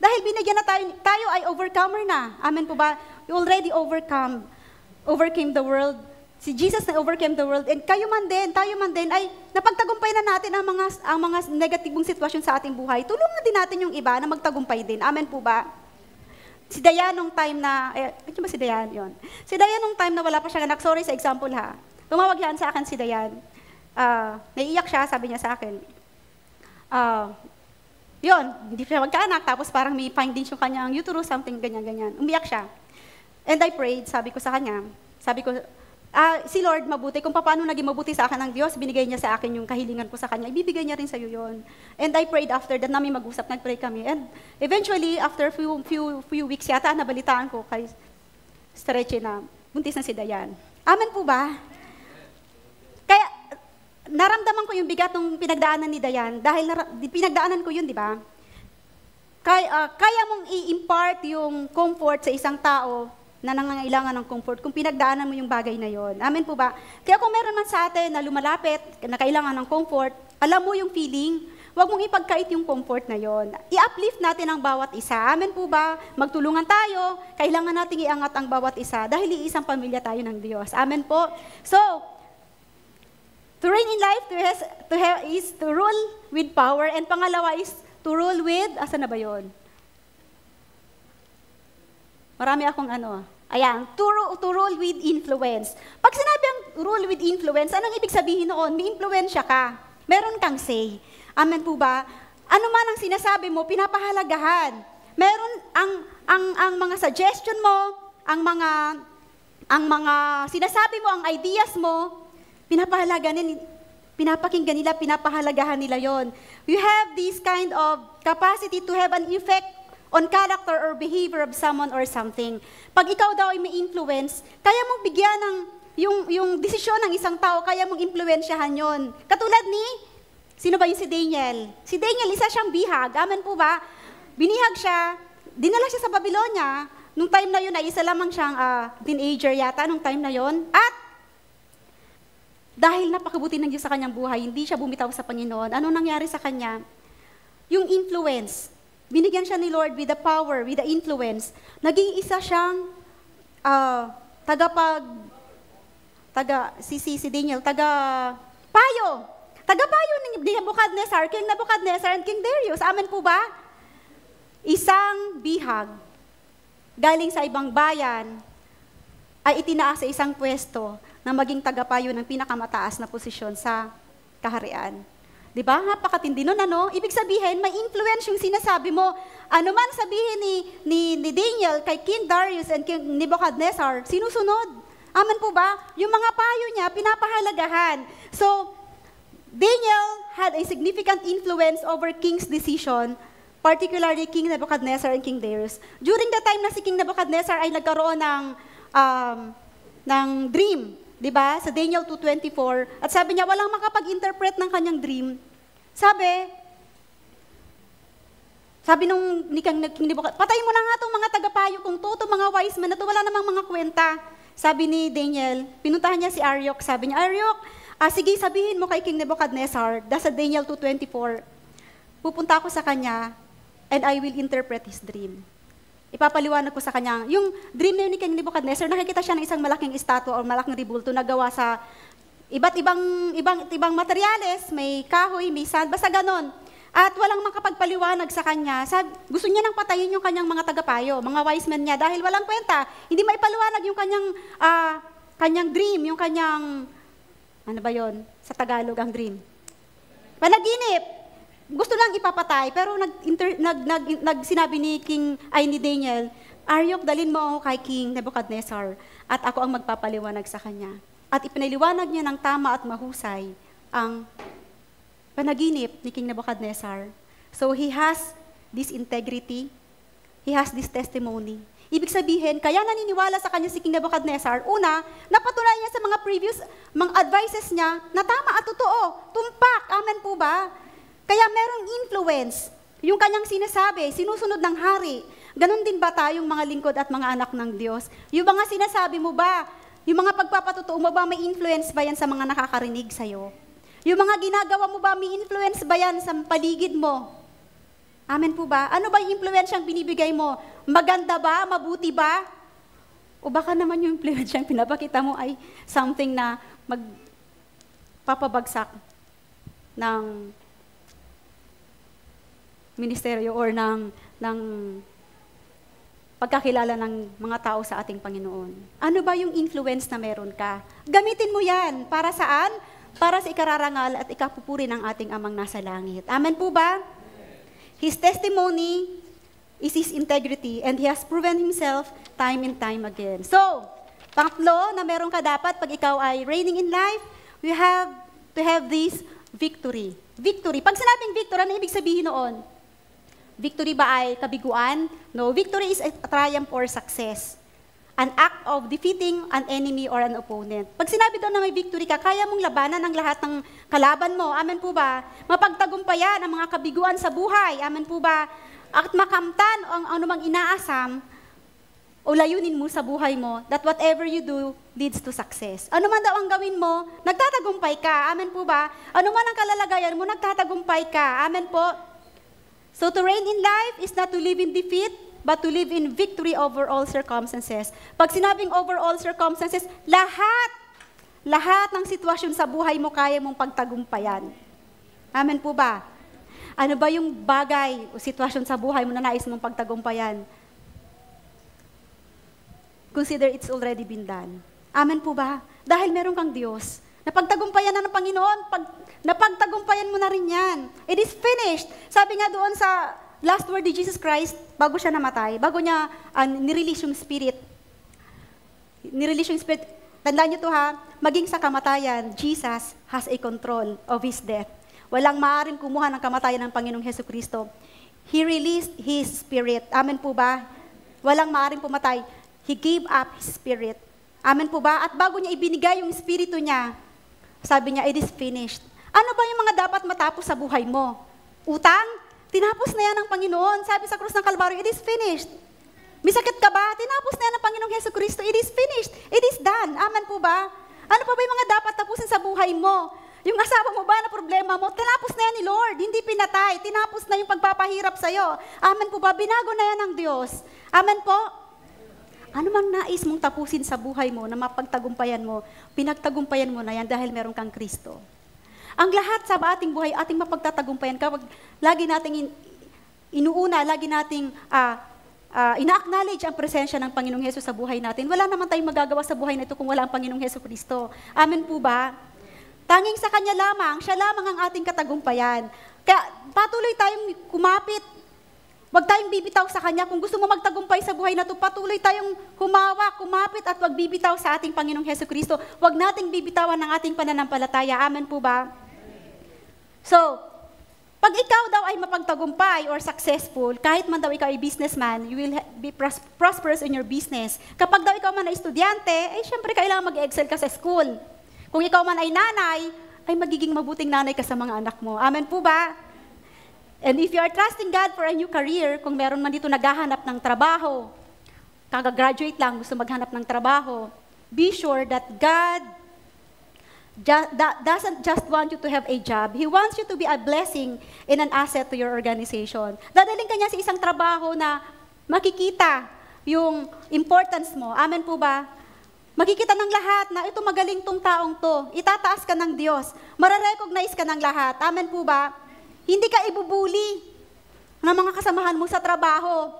Dahil binigyan na tayo ay overcomer na. Amen po ba? You already overcame the world. Si Jesus na overcame the world. And tayo man din, ay napagtagumpay na natin ang mga negatibong sitwasyon sa ating buhay. Tulungan din natin yung iba na magtagumpay din. Amen po ba? Si Dayan nung time na, ba si Dayan? Yun. Si Dayan nung time na wala pa siya anak, sorry sa example ha. Tumawag yan sa akin si Dayan. Naiiyak siya, sabi niya sa akin. Yun, hindi siya magkaanak, tapos parang may findings yung kanyang uterus, something ganyan-ganyan. Umiyak siya. And I prayed, sabi ko sa kanya, si Lord mabuti, kung paano naging mabuti sa akin ng Diyos, binigay niya sa akin yung kahilingan ko sa Kanya, ibibigay niya rin sa iyo yun. And I prayed after that, namin mag-usap, nag-pray kami. And eventually, after few weeks yata, nabalitaan ko kay Stretche na buntis na si Dayan. Amen po ba? Kaya, naramdaman ko yung bigat ng pinagdaanan ni Dayan, dahil pinagdaanan ko yun, di ba? Kaya mong i-impart yung comfort sa isang tao na nangangailangan ng comfort kung pinagdaanan mo yung bagay na yon. Amen po ba? Kaya kung meron man sa atin na lumalapit, na kailangan ng comfort, alam mo yung feeling, huwag mong ipagkait yung comfort na yon. I-uplift natin ang bawat isa. Amen po ba? Magtulungan tayo, kailangan nating iangat ang bawat isa dahil iisang pamilya tayo ng Diyos. Amen po? So, to reign in life is to rule with power, and pangalawa is to rule with, asa na ba yun? Marami akong to rule with influence. Pag sinabi ang rule with influence, anong ibig sabihin noon? May influensya ka. Meron kang say. Amen po ba? Ano man ang sinasabi mo, pinapahalagahan. Meron ang mga suggestion mo, ang mga sinasabi mo, ang ideas mo, pinapakinggan nila, pinapahalagahan nila yon. You have this kind of capacity to have an effect on character or behavior of someone or something. Pag ikaw daw ay may influence, kaya mong bigyan ng yung desisyon ng isang tao, kaya mong impluwensyahan yon. Katulad sino ba yung si Daniel? Si Daniel, isa siyang bihag. Amen po ba? Binihag siya, dinala siya sa Babylonia. Nung time na yun ay isa lamang siyang teenager yata, nung time na yun. At dahil napakabuti ng Diyos sa kanyang buhay, hindi siya bumitaw sa Panginoon. Ano nangyari sa kanya? Yung influence. Binigyan siya ni Lord with the power, with the influence. Naging isa siyang si Daniel, payo ni Nebuchadnezzar, King Nebuchadnezzar and King Darius. Amen po ba? Isang bihag, galing sa ibang bayan, ay itinaas sa isang pwesto na maging tagapayo ng pinakamataas na posisyon sa kaharian. Di ba? Napakatindi nun, Ibig sabihin, may influence yung sinasabi mo. Ano man sabihin ni Daniel kay King Darius and King Nebuchadnezzar, sinusunod. Amen po ba? Yung mga payo niya, pinapahalagahan. So, Daniel had a significant influence over King's decision, particularly King Nebuchadnezzar and King Darius. During the time na si King Nebuchadnezzar ay nagkaroon ng dream, di ba? Sa Daniel 2:24. At sabi niya, walang makapag-interpret ng kanyang dream. Sabi nung King Nebuchadnezzar, patayin mo na nga itong mga tagapayo kung to mga wise men na to, wala namang mga kwenta. Sabi ni Daniel, pinuntahan niya si Arioch. Sabi niya, Arioch, sige, sabihin mo kay King Nebuchadnezzar, sa Daniel 2:24, pupunta ako sa kanya, and I will interpret his dream. Ipapaliwanag ko sa kanya. Yung dream na yun ni King Nebuchadnezzar, nakikita siya ng isang malaking estatwa o malaking ribulto na gawa sa iba't ibang materyales, may kahoy, may sand, basta ganon. At walang makapagpaliwanag sa kanya. Gusto niya nang patayin yung kanyang mga tagapayo, mga wise men niya, dahil walang kwenta. Hindi maipaliwanag yung kanyang dream, yung kanyang Ano ba yon? Sa Tagalog ang dream. Panaginip. Gusto nang ipapatay, pero sinabi ni Daniel, Aryok, dalin mo ako kay King Nebuchadnezzar at ako ang magpapaliwanag sa kanya. At ipinaliwanag niya ng tama at mahusay ang panaginip ni King Nebuchadnezzar. So he has this integrity, he has this testimony. Ibig sabihin, kaya naniniwala sa kanya si King Nebuchadnezzar, una, napatunayan niya sa mga previous, mga advices niya na tama at totoo, tumpak, amen po ba? Kaya merong influence, yung kanyang sinasabi, sinusunod ng hari. Ganon din ba tayong mga lingkod at mga anak ng Diyos? Yung mga sinasabi mo ba, yung mga pagpapatotoo mo ba, may influence ba yan sa mga nakakarinig sa'yo? Yung mga ginagawa mo ba, may influence ba yan sa paligid mo? Amen po ba? Ano ba yung influensyang binibigay mo? Maganda ba? Mabuti ba? O baka naman yung influensyang pinapakita mo ay something na magpapabagsak ng ministeryo or ng pagkakilala ng mga tao sa ating Panginoon. Ano ba yung influence na meron ka? Gamitin mo yan. Para saan? Para sa ikararangal at ikapupuri ng ating Amang nasa langit. Amen po ba? His testimony is his integrity and he has proven himself time and time again. So, pangatlo na meron ka dapat pag ikaw ay reigning in life, you have to have this victory. Victory. Pag sinabing victory, ano ibig sabihin noon? Victory ba ay kabiguan? No, victory is a triumph or success. An act of defeating an enemy or an opponent. Pag sinabi doon na may victory ka, kaya mong labanan ang lahat ng kalaban mo. Amen po ba? Mapagtagumpayan ang mga kabiguan sa buhay. Amen po ba? At makamtan ang anumang inaasam o layunin mo sa buhay mo that whatever you do leads to success. Ano man daw ang gawin mo, nagtatagumpay ka. Amen po ba? Ano man ang kalalagayan mo, nagtatagumpay ka. Amen po? So to reign in life is not to live in defeat, but to live in victory over all circumstances. Pag sinabing over all circumstances, lahat ng sitwasyon sa buhay mo kaya mong pagtagumpayan. Amen po ba? Ano ba yung bagay o sitwasyon sa buhay mo na nais mong pagtagumpayan? Consider it's already been done. Amen po ba? Dahil meron kang Diyos. Napagtagumpayan na ng Panginoon, napagtagumpayan mo na rin yan. It is finished. Sabi nga doon sa last word ni Jesus Christ, bago siya namatay, bago niya nirelease yung spirit. Tandaan niyo to ha, maging sa kamatayan, Jesus has a control of His death. Walang maaaring kumuha ng kamatayan ng Panginoong Hesukristo. He released His spirit. Amen po ba? Walang maaaring pumatay. He gave up His spirit. Amen po ba? At bago niya ibinigay yung espiritu niya, sabi niya, it is finished. Ano ba yung mga dapat matapos sa buhay mo? Utang? Tinapos na yan ng Panginoon. Sabi sa krus ng Kalbaryo, it is finished. May sakit ka ba? Tinapos na yan ng Panginoong Hesukristo. It is finished. It is done. Amen po ba? Ano pa ba yung mga dapat tapusin sa buhay mo? Yung asawa mo ba na problema mo? Tinapos na yan ni Lord. Hindi pinatay. Tinapos na yung pagpapahirap sa'yo. Amen po ba? Binago na yan ng Diyos. Amen po? Ano man nais mong tapusin sa buhay mo na mapagtagumpayan mo, pinagtagumpayan mo na yan dahil meron kang Kristo. Ang lahat sa ating buhay, ating mapagtatagumpayan kapag lagi nating inuuna, lagi nating ina-acknowledge ang presensya ng Panginoong Hesus sa buhay natin. Wala naman tayong magagawa sa buhay na ito kung wala ang Panginoong Hesus Kristo. Amen po ba? Tanging sa Kanya lamang, Siya lamang ang ating katagumpayan. Kaya patuloy tayong kumapit. Huwag tayong bibitaw sa Kanya. Kung gusto mo magtagumpay sa buhay na ito, patuloy tayong humawak, kumapit at huwag bibitaw sa ating Panginoong Hesus Kristo. Huwag nating bibitawan ng ating pananampalataya. Amen po ba? So, pag ikaw daw ay mapagtagumpay or successful, kahit man daw ikaw ay businessman, you will be prosperous in your business. Kapag daw ikaw man ay estudyante, ay syempre kailangan mag-excel ka sa school. Kung ikaw man ay nanay, ay magiging mabuting nanay ka sa mga anak mo. Amen po ba? And if you are trusting God for a new career, kung meron man dito naghahanap ng trabaho, kagagraduate lang, gusto maghanap ng trabaho, be sure that God doesn't just want you to have a job. He wants you to be a blessing and an asset to your organization. Dadaling ka niya sa isang trabaho na makikita yung importance mo. Amen po ba? Makikita ng lahat na ito magaling tong taong to. Itataas ka ng Diyos. Mararecognize ka ng lahat. Amen po ba? Hindi ka ibubuli ng mga kasamahan mo sa trabaho.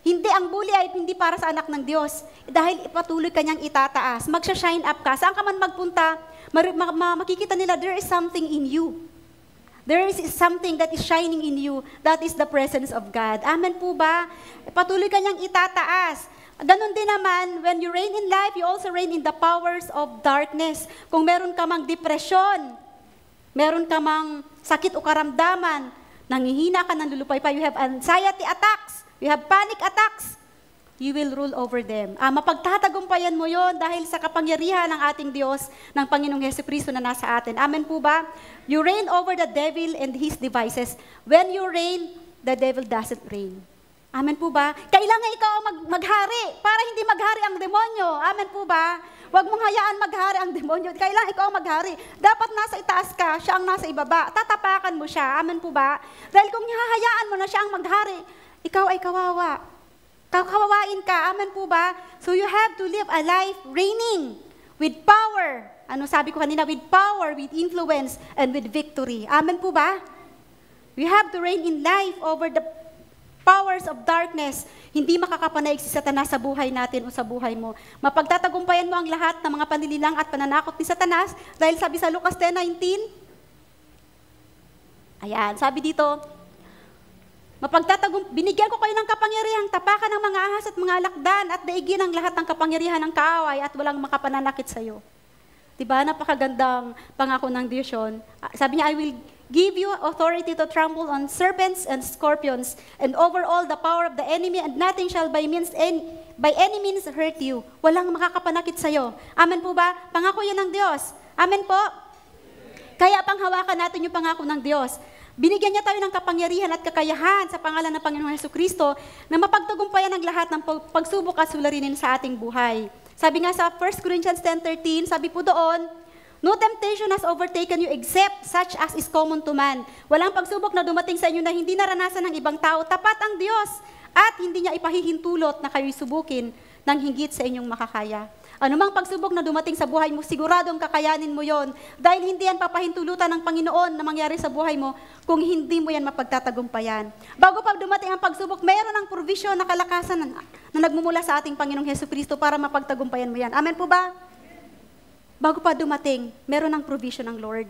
Hindi, ang bully ay hindi para sa anak ng Diyos. Dahil patuloy kanyang itataas. Magsha-shine up ka. Saan ka man magpunta, makikita nila, there is something in you. There is something that is shining in you. That is the presence of God. Amen po ba? Patuloy kanyang itataas. Ganon din naman, when you reign in life, you also reign in the powers of darkness. Kung meron ka mang depresyon, meron ka mang sakit o karamdaman, nangihina ka ng lulupay-pay, you have anxiety attacks, you have panic attacks, you will rule over them. Mapagtatagumpayan mo yon dahil sa kapangyarihan ng ating Diyos, ng Panginoong Jesucristo na nasa atin. Amen po ba? You reign over the devil and his devices. When you reign, the devil doesn't reign. Amen po ba? Kailangan ikaw ang maghari para hindi maghari ang demonyo. Amen po ba? Huwag mong hayaan maghari ang demonyo. Kailangan ikaw ang maghari. Dapat nasa itaas ka, siya ang nasa ibaba. Tatapakan mo siya. Amen po ba? Dahil kung hahayaan mo na siya ang maghari, ikaw ay kawawa. Kawawain ka. Amen po ba? So you have to live a life reigning with power. Ano sabi ko kanina? With power, with influence, and with victory. Amen po ba? We have to reign in life over the powers of darkness. Hindi makakapanaig si Satanas sa buhay natin o sa buhay mo. Mapagtatagumpayan mo ang lahat ng mga panlilinlang at pananakot ni Satanas dahil sabi sa Lucas 10:19, ayan, sabi dito, binigyan ko kayo ng kapangyarihang tapakan ng mga ahas at mga alakdan at daigin ang lahat ng kapangyarihan ng kaaway at walang makapananakit sa iyo. Diba? Napakagandang pangako ng Diyos yun. Sabi niya, I will give you authority to trample on serpents and scorpions and over all the power of the enemy and nothing shall by any means hurt you. Walang makakapanakit sa iyo. Amen po ba? Pangako yan ng Diyos. Amen po? Kaya panghawakan natin yung pangako ng Diyos. Binigyan niya tayo ng kapangyarihan at kakayahan sa pangalan ng Panginoong Jesucristo na mapagtagumpayan ang lahat ng pagsubok at suliranin sa ating buhay. Sabi nga sa 1 Corinthians 10:13, sabi po doon, no temptation has overtaken you except such as is common to man. Walang pagsubok na dumating sa inyo na hindi naranasan ng ibang tao. Tapat ang Diyos at hindi niya ipahihintulot na kayo'y subukin ng hinggit sa inyong makakaya. Anumang pagsubok na dumating sa buhay mo, siguradong kakayanin mo yon. Dahil hindi yan papahintulutan ng Panginoon na mangyari sa buhay mo kung hindi mo yan mapagtatagumpayan. Bago pa dumating ang pagsubok, mayroon ng provision na kalakasan na nagmumula sa ating Panginoong Jesucristo para mapagtagumpayan mo yan. Amen po ba? Bago pa dumating, meron ng provision ng Lord.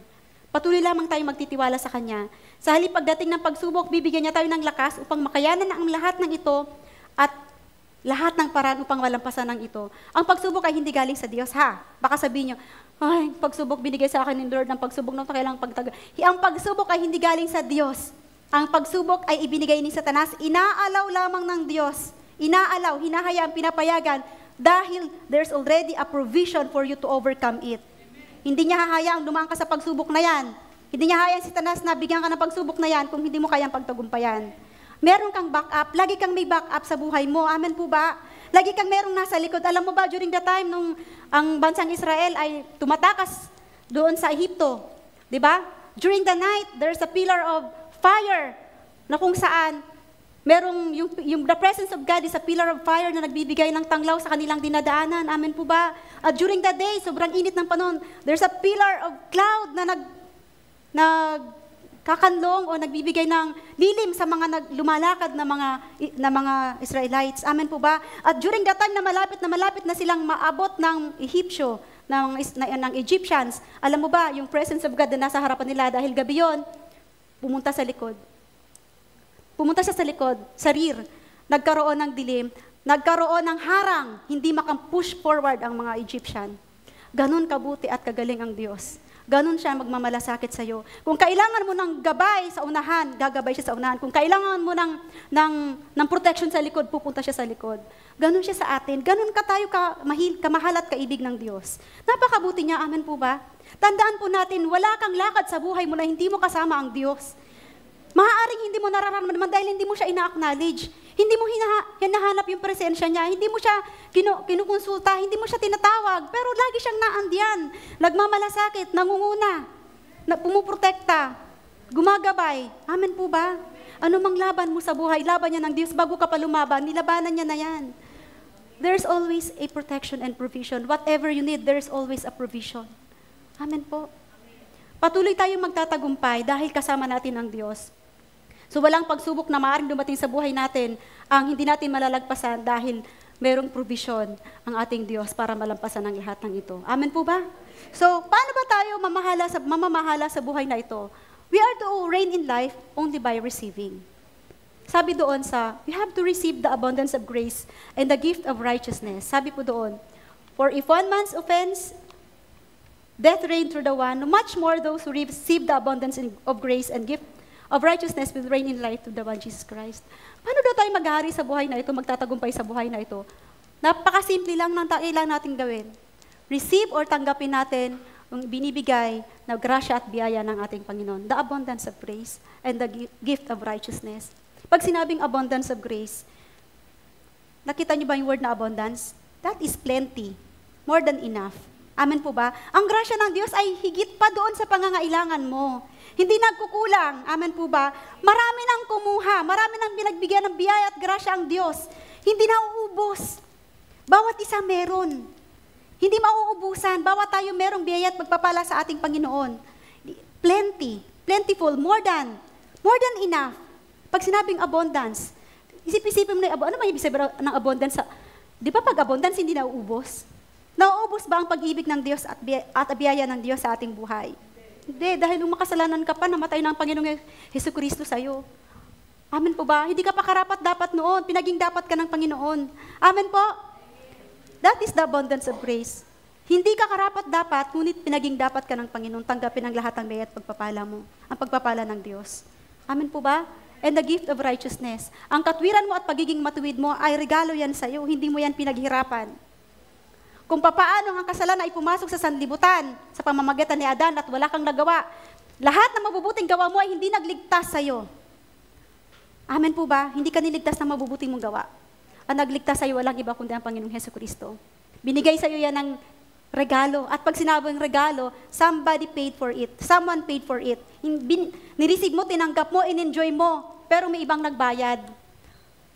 Patuloy lamang tayong magtitiwala sa Kanya. Sa halip pagdating ng pagsubok, bibigyan niya tayo ng lakas upang makayanan ang lahat ng ito at lahat ng paraan upang malampasan ng ito. Ang pagsubok ay hindi galing sa Diyos, ha? Baka sabihin niyo, ay, pagsubok binigay sa akin ng Lord ng pagsubok na ito, kailangang Ang pagsubok ay hindi galing sa Diyos. Ang pagsubok ay ibinigay ni Satanas, inaalaw lamang ng Diyos. Inaalaw, hinahayaan, pinapayagan, dahil there's already a provision for you to overcome it. Hindi niya hahayaang dumaan ka sa pagsubok na yan. Hindi niya hayaan si Satanas na bigyan ka ng pagsubok na yan kung hindi mo kayang pagtagumpayan. Meron kang backup. Lagi kang may backup sa buhay mo. Amen po ba? Lagi kang merong nasa likod. Alam mo ba, during the time nung ang bansang Israel ay tumatakas doon sa Ehipto, di ba? During the night, there's a pillar of fire na kung saan merong the presence of God is a pillar of fire na nagbibigay ng tanglaw sa kanilang dinadaanan. Amen po ba? At during the day, sobrang init ng panahon, there's a pillar of cloud na nagkakanlong o nagbibigay ng lilim sa mga lumalakad na mga Israelites. Amen po ba? At during that time na malapit na silang maabot ng Ehipsyo, ng Egyptians, alam mo ba, yung presence of God na nasa harapan nila dahil gabi yon, pumunta sa likod. Pumunta siya sa likod, sa rear, nagkaroon ng dilim, nagkaroon ng harang, hindi makam-push forward ang mga Egyptian. Ganon kabuti at kagaling ang Diyos. Ganon siya magmamalasakit sa iyo. Kung kailangan mo ng gabay sa unahan, gagabay siya sa unahan. Kung kailangan mo ng protection sa likod, pupunta siya sa likod. Ganon siya sa atin. Ganon ka tayo kamahal at kaibig ng Diyos. Napakabuti niya, amen po ba? Tandaan po natin, wala kang lakad sa buhay mo na hindi mo kasama ang Diyos. Maaaring hindi mo nararamdaman dahil hindi mo siya ina-acknowledge. Hindi mo hinahanap yung presensya niya. Hindi mo siya kinukonsulta. Hindi mo siya tinatawag. Pero lagi siyang naandiyan. Nagmamalasakit, nangunguna, pumuprotekta, gumagabay. Amen po ba? Ano mang laban mo sa buhay, laban niya ng Diyos bago ka pa lumaban, nilabanan niya na yan. There's always a protection and provision. Whatever you need, there's always a provision. Amen po. Patuloy tayong magtatagumpay dahil kasama natin ang Diyos. So walang pagsubok na maaaring dumating sa buhay natin ang hindi natin malalagpasan dahil merong provision ang ating Diyos para malampasan ang lahat ng ito. Amen po ba? So, paano ba tayo mamamahala sa buhay na ito? We are to reign in life only by receiving. Sabi doon we have to receive the abundance of grace and the gift of righteousness. Sabi po doon, for if one man's offense, death reigned through the one, much more those who receive the abundance of grace and gift of righteousness will reign in life through the one Jesus Christ. Paano daw tayo maghahari sa buhay na ito, magtatagumpay sa buhay na ito? Napakasimple lang ng kailangan natin gawin. Receive or tanggapin natin ang binibigay na grasya at biyaya ng ating Panginoon. The abundance of grace and the gift of righteousness. Pag sinabing abundance of grace, nakita niyo ba yung word na abundance? That is plenty. More than enough. Amen po ba? Ang grasya ng Diyos ay higit pa doon sa pangangailangan mo. Hindi nagkukulang. Amen po ba? Marami nang kumuha. Marami nang binagbigyan ng biyaya at grasya ang Diyos. Hindi na uubos. Bawat isa meron. Hindi mauubusan. Bawat tayo merong biyaya at pagpapala sa ating Panginoon. Plenty. Plentiful. More than enough. Pag sinabing abundance, isip-isipin mo na, ano ba ibig sabihin ng abundance? Di ba pag abundance, hindi nauubos? Nauubos ba ang pag-ibig ng Diyos at biyaya ng Diyos sa ating buhay? Hindi, dahil nung makasalanan ka pa, namatay ng Panginoong Jesucristo sa'yo. Amen po ba? Hindi ka pa karapat-dapat noon, pinaging dapat ka ng Panginoon. Amen po? That is the abundance of grace. Hindi ka karapat-dapat, ngunit pinaging dapat ka ng Panginoon, tanggapin ang lahat ng biyaya at pagpapala mo, ang pagpapala ng Diyos. Amen po ba? And the gift of righteousness. Ang katwiran mo at pagiging matuwid mo ay regalo yan sa'yo, hindi mo yan pinaghirapan. Kung papaano ang kasalanan ay pumasok sa sanlibutan sa pamamagitan ni Adan at wala kang nagawa, lahat ng mabubuting gawa mo ay hindi nagligtas sa'yo. Amen po ba? Hindi ka niligtas ng mabubuting mong gawa. Ang nagligtas sa'yo, walang iba kundi ang Panginoong Jesucristo. Binigay sa'yo yan ng regalo. At pag sinabing regalo, somebody paid for it. Someone paid for it. Nireceive mo, tinanggap mo, in-enjoy mo, pero may ibang nagbayad.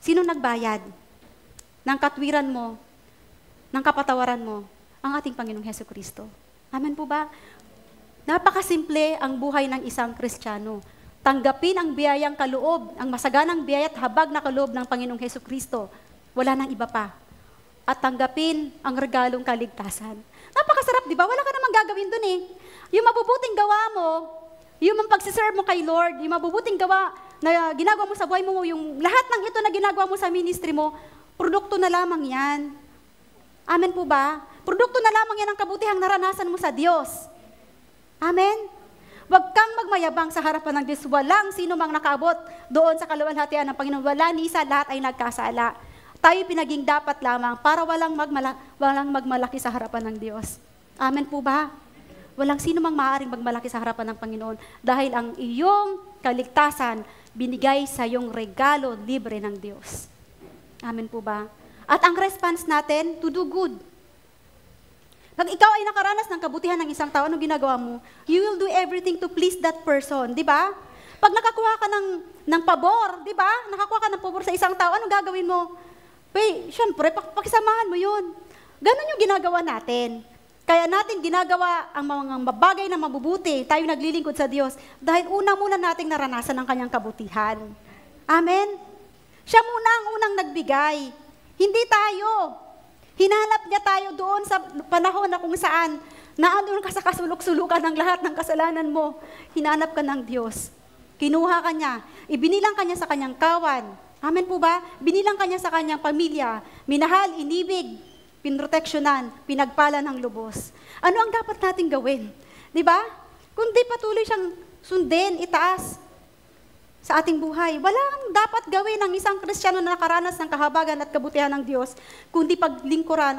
Sino nagbayad? Ng katwiran mo, ng kapatawaran mo, ang ating Panginoong Jesucristo. Amen po ba? Napakasimple ang buhay ng isang Kristiyano. Tanggapin ang biyayang kaloob, ang masaganang biyaya at habag na kaloob ng Panginoong Jesucristo. Wala nang iba pa. At tanggapin ang regalong kaligtasan. Napakasarap, di ba? Wala ka namang gagawin dun eh. Yung mabubuting gawa mo, yung pagsiserve mo kay Lord, yung mabubuting gawa na ginagawa mo sa buhay mo, yung lahat ng ito na ginagawa mo sa ministry mo, produkto na lamang yan. Amen po ba? Produkto na lamang yan ang kabutihang naranasan mo sa Diyos. Amen? Huwag kang magmayabang sa harapan ng Diyos. Walang sino mang nakaabot doon sa kaluwalhatian ng Panginoon. Wala ni isa, lahat ay nagkasala. Tayo pinaging dapat lamang para walang magmalaki sa harapan ng Diyos. Amen po ba? Walang sino mang maaaring magmalaki sa harapan ng Panginoon dahil ang iyong kaligtasan binigay sa iyong regalo libre ng Diyos. Amen po ba? At ang response natin, to do good. Pag ikaw ay nakaranas ng kabutihan ng isang tao, anong ginagawa mo? You will do everything to please that person, di ba? Pag nakakuha ka ng pabor, di ba? Nakakuha ka ng pabor sa isang tao, anong gagawin mo? Siyempre, pakisamahan mo yun. Ganon yung ginagawa natin. Kaya natin ginagawa ang mga bagay na mabubuti, tayo naglilingkod sa Diyos, dahil una muna nating naranasan ang kanyang kabutihan. Amen? Siya muna ang unang nagbigay. Hindi tayo. Hinanap niya tayo doon sa panahon na kung saan naandun ka sa kasulok-sulukan ng lahat ng kasalanan mo. Hinanap ka ng Diyos. Kinuha ka niya. Ibinilang ka niya sa kanyang kawan. Amen po ba? Binilang ka niya sa kanyang pamilya. Minahal, inibig, pinroteksyonan, pinagpala ng lubos. Ano ang dapat nating gawin? Di ba? Kundi patuloy siyang sundin, itaas sa ating buhay. Walang dapat gawin ng isang Kristiyano na nakaranas ng kahabagan at kabutihan ng Diyos, kundi paglingkuran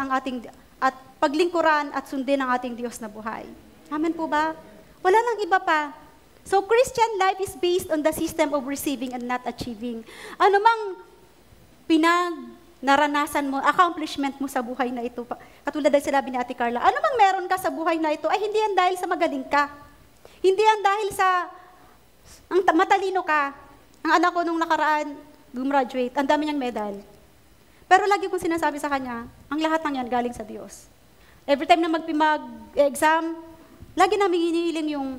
at sundin ang ating Diyos na buhay. Amen po ba? Wala nang iba pa. So Christian life is based on the system of receiving and not achieving. Ano mang naranasan mo, accomplishment mo sa buhay na ito, katulad ng sinabi ni Ate Carla, ano mang meron ka sa buhay na ito, ay hindi yan dahil sa magaling ka. Hindi yan dahil sa matalino ka. Ang anak ko nung nakaraan, gumraduate, ang dami niyang medal. Pero lagi kong sinasabi sa kanya, ang lahat ng yan galing sa Diyos. Every time na mag-exam, lagi namin hinihiling yung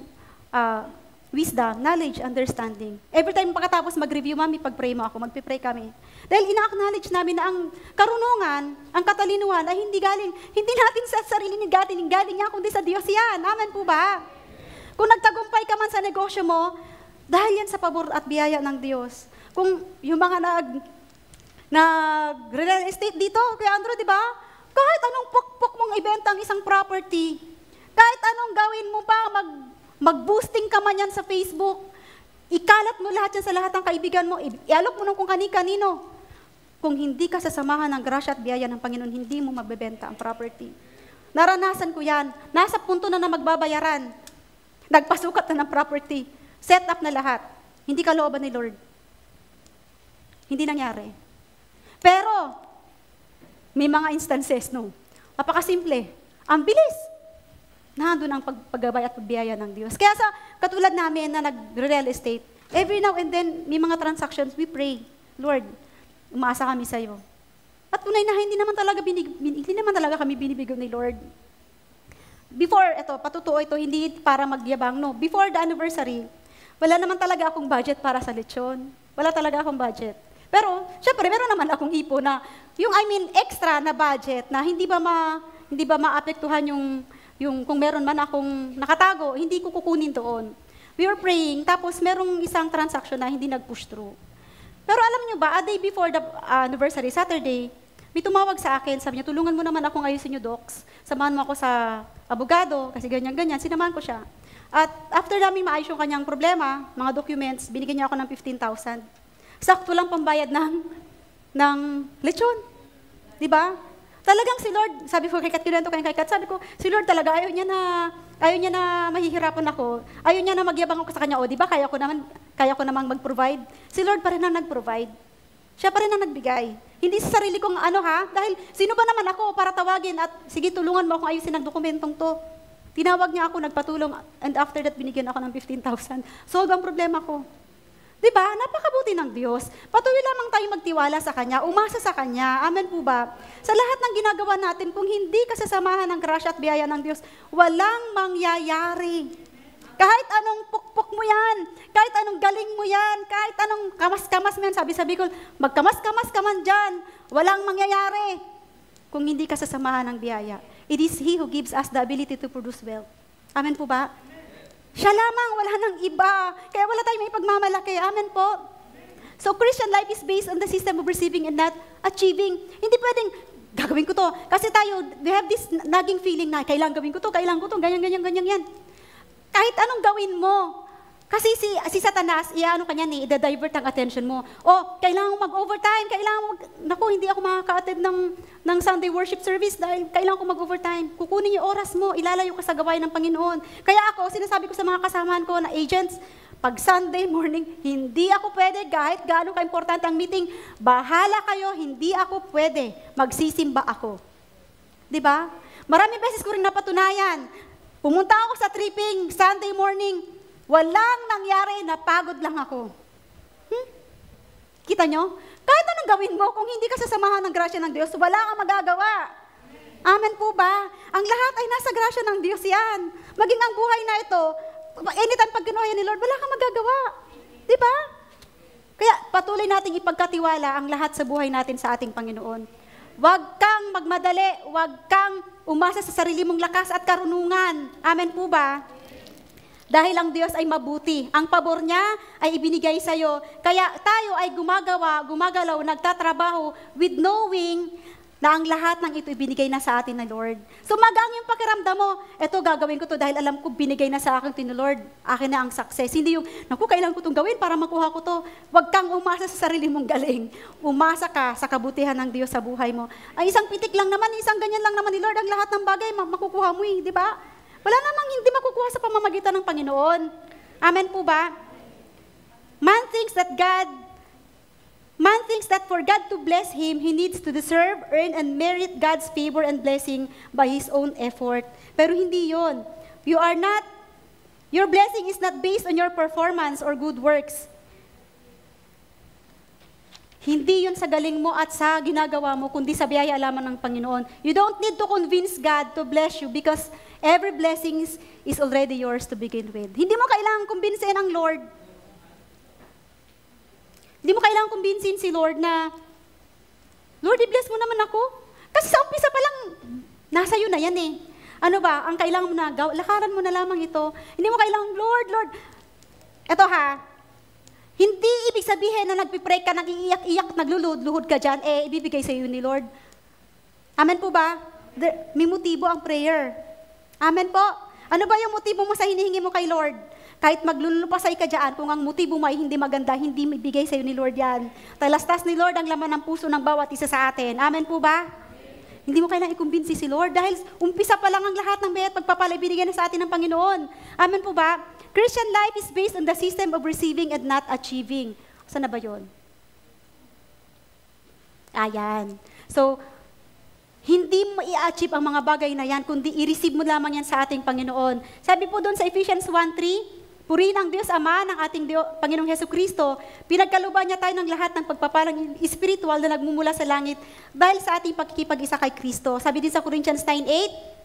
wisdom, knowledge, understanding. Every time pagkatapos mag-review, mami, pag-pray mo ako, magpipray kami. Dahil ina-acknowledge namin na ang karunungan, ang katalinuhan ay hindi natin sa sarili natin, galing niya, kundi sa Diyos yan. Amen po ba? Kung nagtagumpay ka man sa negosyo mo, dahil yan sa pabor at biyaya ng Diyos. Kung yung mga real estate dito, Kuya Andrew, di ba? Kahit anong pukpok mong ibenta ang isang property, kahit anong gawin mo pa, mag-boosting ka man yan sa Facebook, ikalat mo lahat yan sa lahat ng kaibigan mo, ialok mo nung kung kani-kanino. Kung hindi ka sasamahan ng grasya at biyaya ng Panginoon, hindi mo magbebenta ang property. Naranasan ko yan. Nasa punto na magbabayaran. Nagpasukat na ng property. Set up na lahat. Hindi kalooban ni Lord. Hindi nangyari. Pero, may mga instances, no? Napakasimple. Ang bilis. Nandun ang paggabay at pagbiyaya ng Diyos. Kaya sa katulad namin na nag-real estate, every now and then, may mga transactions, we pray, Lord, umaasa kami sa iyo. At tunay na hindi naman talaga kami binibigyan ni Lord. Before, patutuo ito, hindi para magyabang, no. Before the anniversary, wala naman talaga akong budget para sa lechon. Wala talaga akong budget. Pero, syempre, meron naman akong ipo na, extra na budget na hindi ba maapektuhan yung kung meron man akong nakatago, hindi ko kukunin doon. We were praying, tapos merong isang transaction na hindi nag-push through. Pero alam niyo ba, a day before the anniversary, Saturday, may tumawag sa akin, sabi niya, tulungan mo naman akong ayusin yung docs, samahan mo ako sa abogado, kasi ganyan-ganyan, sinamahan ko siya. At after namin maayos yung kanyang problema, mga documents, binigyan niya ako ng 15,000. Sakto lang pambayad ng lechon. Di ba? Talagang si Lord, sabi ko kay Kat, kinento kay Kat, sabi ko, si Lord talaga, ayaw niya na mahihirapan ako. Ayaw niya na magyabang ako sa kanya. O, di ba, kaya ko namang mag-provide. Si Lord pa rin ang nag-provide. Siya pa rin ang nagbigay. Hindi sa sarili kong dahil sino ba naman ako para tawagin at sige, tulungan mo akong ayusin ang dokumentong to. Tinawag niya ako, nagpatulong, and after that, binigyan ako ng 15,000. Solve ang problema ko. Diba? Napakabuti ng Diyos. Patuloy lamang tayo magtiwala sa Kanya, umasa sa Kanya. Amen po ba? Sa lahat ng ginagawa natin, kung hindi ka sasamahan ng grasya at biyaya ng Diyos, walang mangyayari. Kahit anong pukpok mo yan, kahit anong galing mo yan, kahit anong kamas-kamas mo yan, sabi ko, magkamas-kamas ka man dyan, walang mangyayari kung hindi ka sasamahan ng biyaya. It is He who gives us the ability to produce wealth. Amen po ba? Siya lamang, wala nang iba. Kaya wala tayong may pagmamalaki. Amen po? So Christian life is based on the system of receiving and not achieving. Hindi pwedeng, gagawin ko to. Kasi we have this naging feeling na, kailangan gawin ko to, ganyan yan. Kahit anong gawin mo. Kasi si Satanas, kanya i-divert ang attention mo. Kailangan mo mag-overtime, hindi ako makaka-attend ng Sunday worship service dahil kailangan ko mag-overtime. Kukunin yung oras mo, ilalayo ka sa gawain ng Panginoon. Kaya ako, sinasabi ko sa mga kasamahan ko na agents, pag Sunday morning, hindi ako pwede, kahit gaano ka-importante ang meeting, bahala kayo, hindi ako pwede, magsisimba ako. Diba? Maraming beses ko rin napatunayan. Pumunta ako sa tripping, Sunday morning, walang nangyari, napagod lang ako. Kita nyo? Kahit anong gawin mo, kung hindi ka sasamahan ng grasya ng Diyos, wala kang magagawa. Amen po ba? Ang lahat ay nasa grasya ng Diyos yan. Maging ang buhay na ito, anytime pag kinuha ni Lord, wala kang magagawa. Di ba? Kaya patuloy nating ipagkatiwala ang lahat sa buhay natin sa ating Panginoon. Huwag kang magmadali, huwag kang umasa sa sarili mong lakas at karunungan. Amen po ba? Dahil ang Diyos ay mabuti. Ang pabor niya ay ibinigay sa iyo. Kaya tayo ay gumagalaw, nagtatrabaho with knowing na ang lahat ng ito ibinigay na sa atin ng Lord. So magang yung pakiramdam mo, eto gagawin ko to dahil alam ko binigay na sa akin ng Lord. Akin na ang success. Hindi yung, kailangan ko itong gawin para makuha ko to. Huwag kang umasa sa sarili mong galing. Umasa ka sa kabutihan ng Diyos sa buhay mo. Ay isang pitik lang naman, isang ganyan lang naman ni Lord, ang lahat ng bagay makukuha mo di ba? Wala namang hindi makukuha sa pamamagitan ng Panginoon. Amen po ba? Man thinks that for God to bless him, he needs to deserve, earn, and merit God's favor and blessing by his own effort. Pero hindi yon. Your blessing is not based on your performance or good works. Hindi yun sa galing mo at sa ginagawa mo, kundi sa biyaya lamang ng Panginoon. You don't need to convince God to bless you because every blessing is already yours to begin with. Hindi mo kailangang kumbinsin ang Lord. Hindi mo kailangang kumbinsin si Lord na, Lord, i-bless mo naman ako. Kasi sa umpisa pa lang, nasa iyo na yan eh. Ano ba, ang kailangan mo na, lakaran mo na lamang ito. Hindi mo kailangang, Lord. Eto ha, hindi ibig sabihin na nagpipray ka, nag-iiyak-iyak, nagluluhod-luhod ka dyan, ibibigay sa iyo ni Lord. Amen po ba? May motibo ang prayer. Amen po? Ano ba yung motibo mo sa hinihingi mo kay Lord? Kahit maglulupasay ka dyan, kung ang motibo mo ay hindi maganda, hindi ibigay sa iyo ni Lord yan. Talastas ni Lord ang laman ng puso ng bawat isa sa atin. Amen po ba? Hindi mo kailangang ikumbinsi si Lord dahil umpisa pa lang ang lahat ng biyaya at pagpapala ibinigay na sa atin ng Panginoon. Amen po ba? Christian life is based on the system of receiving and not achieving. Saan na ba yun? Ayan. So, hindi mo i-achieve ang mga bagay na yan, kundi i-receive mo lamang yan sa ating Panginoon. Sabi po doon sa Ephesians 1:3, purihin ang Diyos Ama ng ating Panginoong Hesukristo, pinagkaluban niya tayo ng lahat ng pagpapalang spiritual na nagmumula sa langit dahil sa ating pagkikipag-isa kay Kristo. Sabi din sa Corinthians 9:8,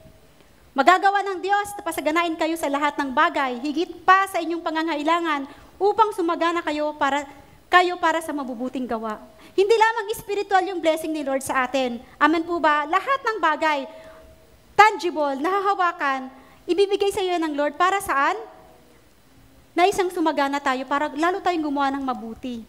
magagawa ng Diyos na pasaganain kayo sa lahat ng bagay, higit pa sa inyong pangangailangan, upang sumagana kayo para sa mabubuting gawa. Hindi lamang spiritual yung blessing ni Lord sa atin. Amen po ba? Lahat ng bagay, tangible, nahahawakan, ibibigay sa iyo ng Lord para saan? Na isang sumagana tayo para lalo tayong gumawa ng mabuti.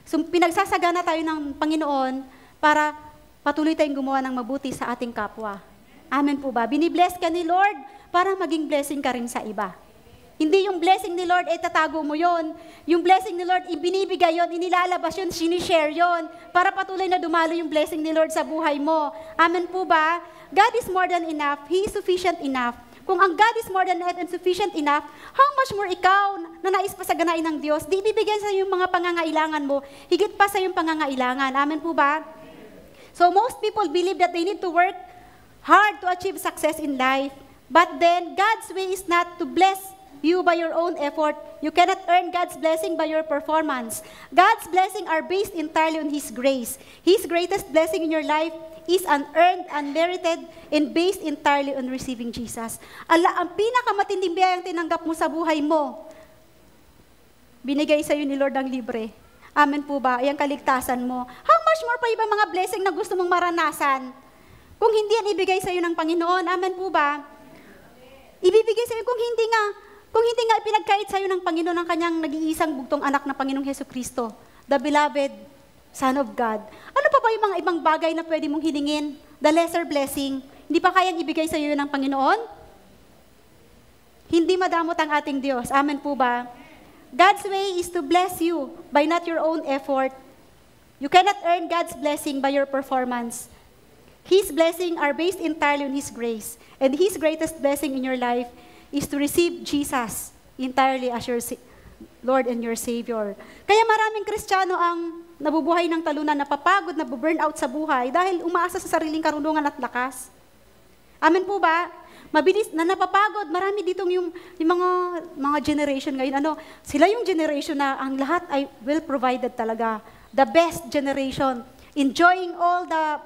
So, pinagsasagana tayo ng Panginoon para patuloy tayong gumawa ng mabuti sa ating kapwa. Amen po ba? Binibless ka ni Lord para maging blessing ka rin sa iba. Hindi yung blessing ni Lord ay tatago mo yon. Yung blessing ni Lord, ibinibigay yon, inilalabas yon, sinishare yon, para patuloy na dumalo yung blessing ni Lord sa buhay mo. Amen po ba? God is more than enough. He is sufficient enough. Kung ang God is more than enough and sufficient enough, how much more ikaw na nais pasaganain ng Diyos, di ibibigay sa yung mga pangangailangan mo, higit pa sa yung pangangailangan. Amen po ba? So most people believe that they need to work hard to achieve success in life. But then, God's way is not to bless you by your own effort. You cannot earn God's blessing by your performance. God's blessing are based entirely on His grace. His greatest blessing in your life is unearned, unmerited, and based entirely on receiving Jesus. Ang pinakamatinding biyayang tinanggap mo sa buhay mo, binigay sa iyo ni Lord ang libre. Amen po ba? Iyang kaligtasan mo. How much more pa ibang mga blessing na gusto mong maranasan? Kung hindi yan ibigay sa iyo ng Panginoon, amen po ba? Ibibigay sa iyo kung hindi nga ipinagkait sa iyo ng Panginoon ang kanyang nag-iisang bugtong anak na Panginoong Hesukristo, the beloved Son of God. Ano pa ba yung mga ibang bagay na pwede mong hilingin? The lesser blessing, hindi pa kayang ibigay sa iyo ng Panginoon? Hindi madamot ang ating Diyos. Amen po ba? God's way is to bless you by not your own effort. You cannot earn God's blessing by your performance. His blessings are based entirely on His grace. And His greatest blessing in your life is to receive Jesus entirely as your Lord and your Savior. Kaya maraming Kristiyano ang nabubuhay ng talunan, napapagod, nabuburn out sa buhay dahil umaasa sa sariling karunungan at lakas. Amen po ba? Mabilis na napapagod. Marami ditong yung mga generation ngayon. Sila yung generation na ang lahat ay well provided talaga. The best generation. Enjoying all the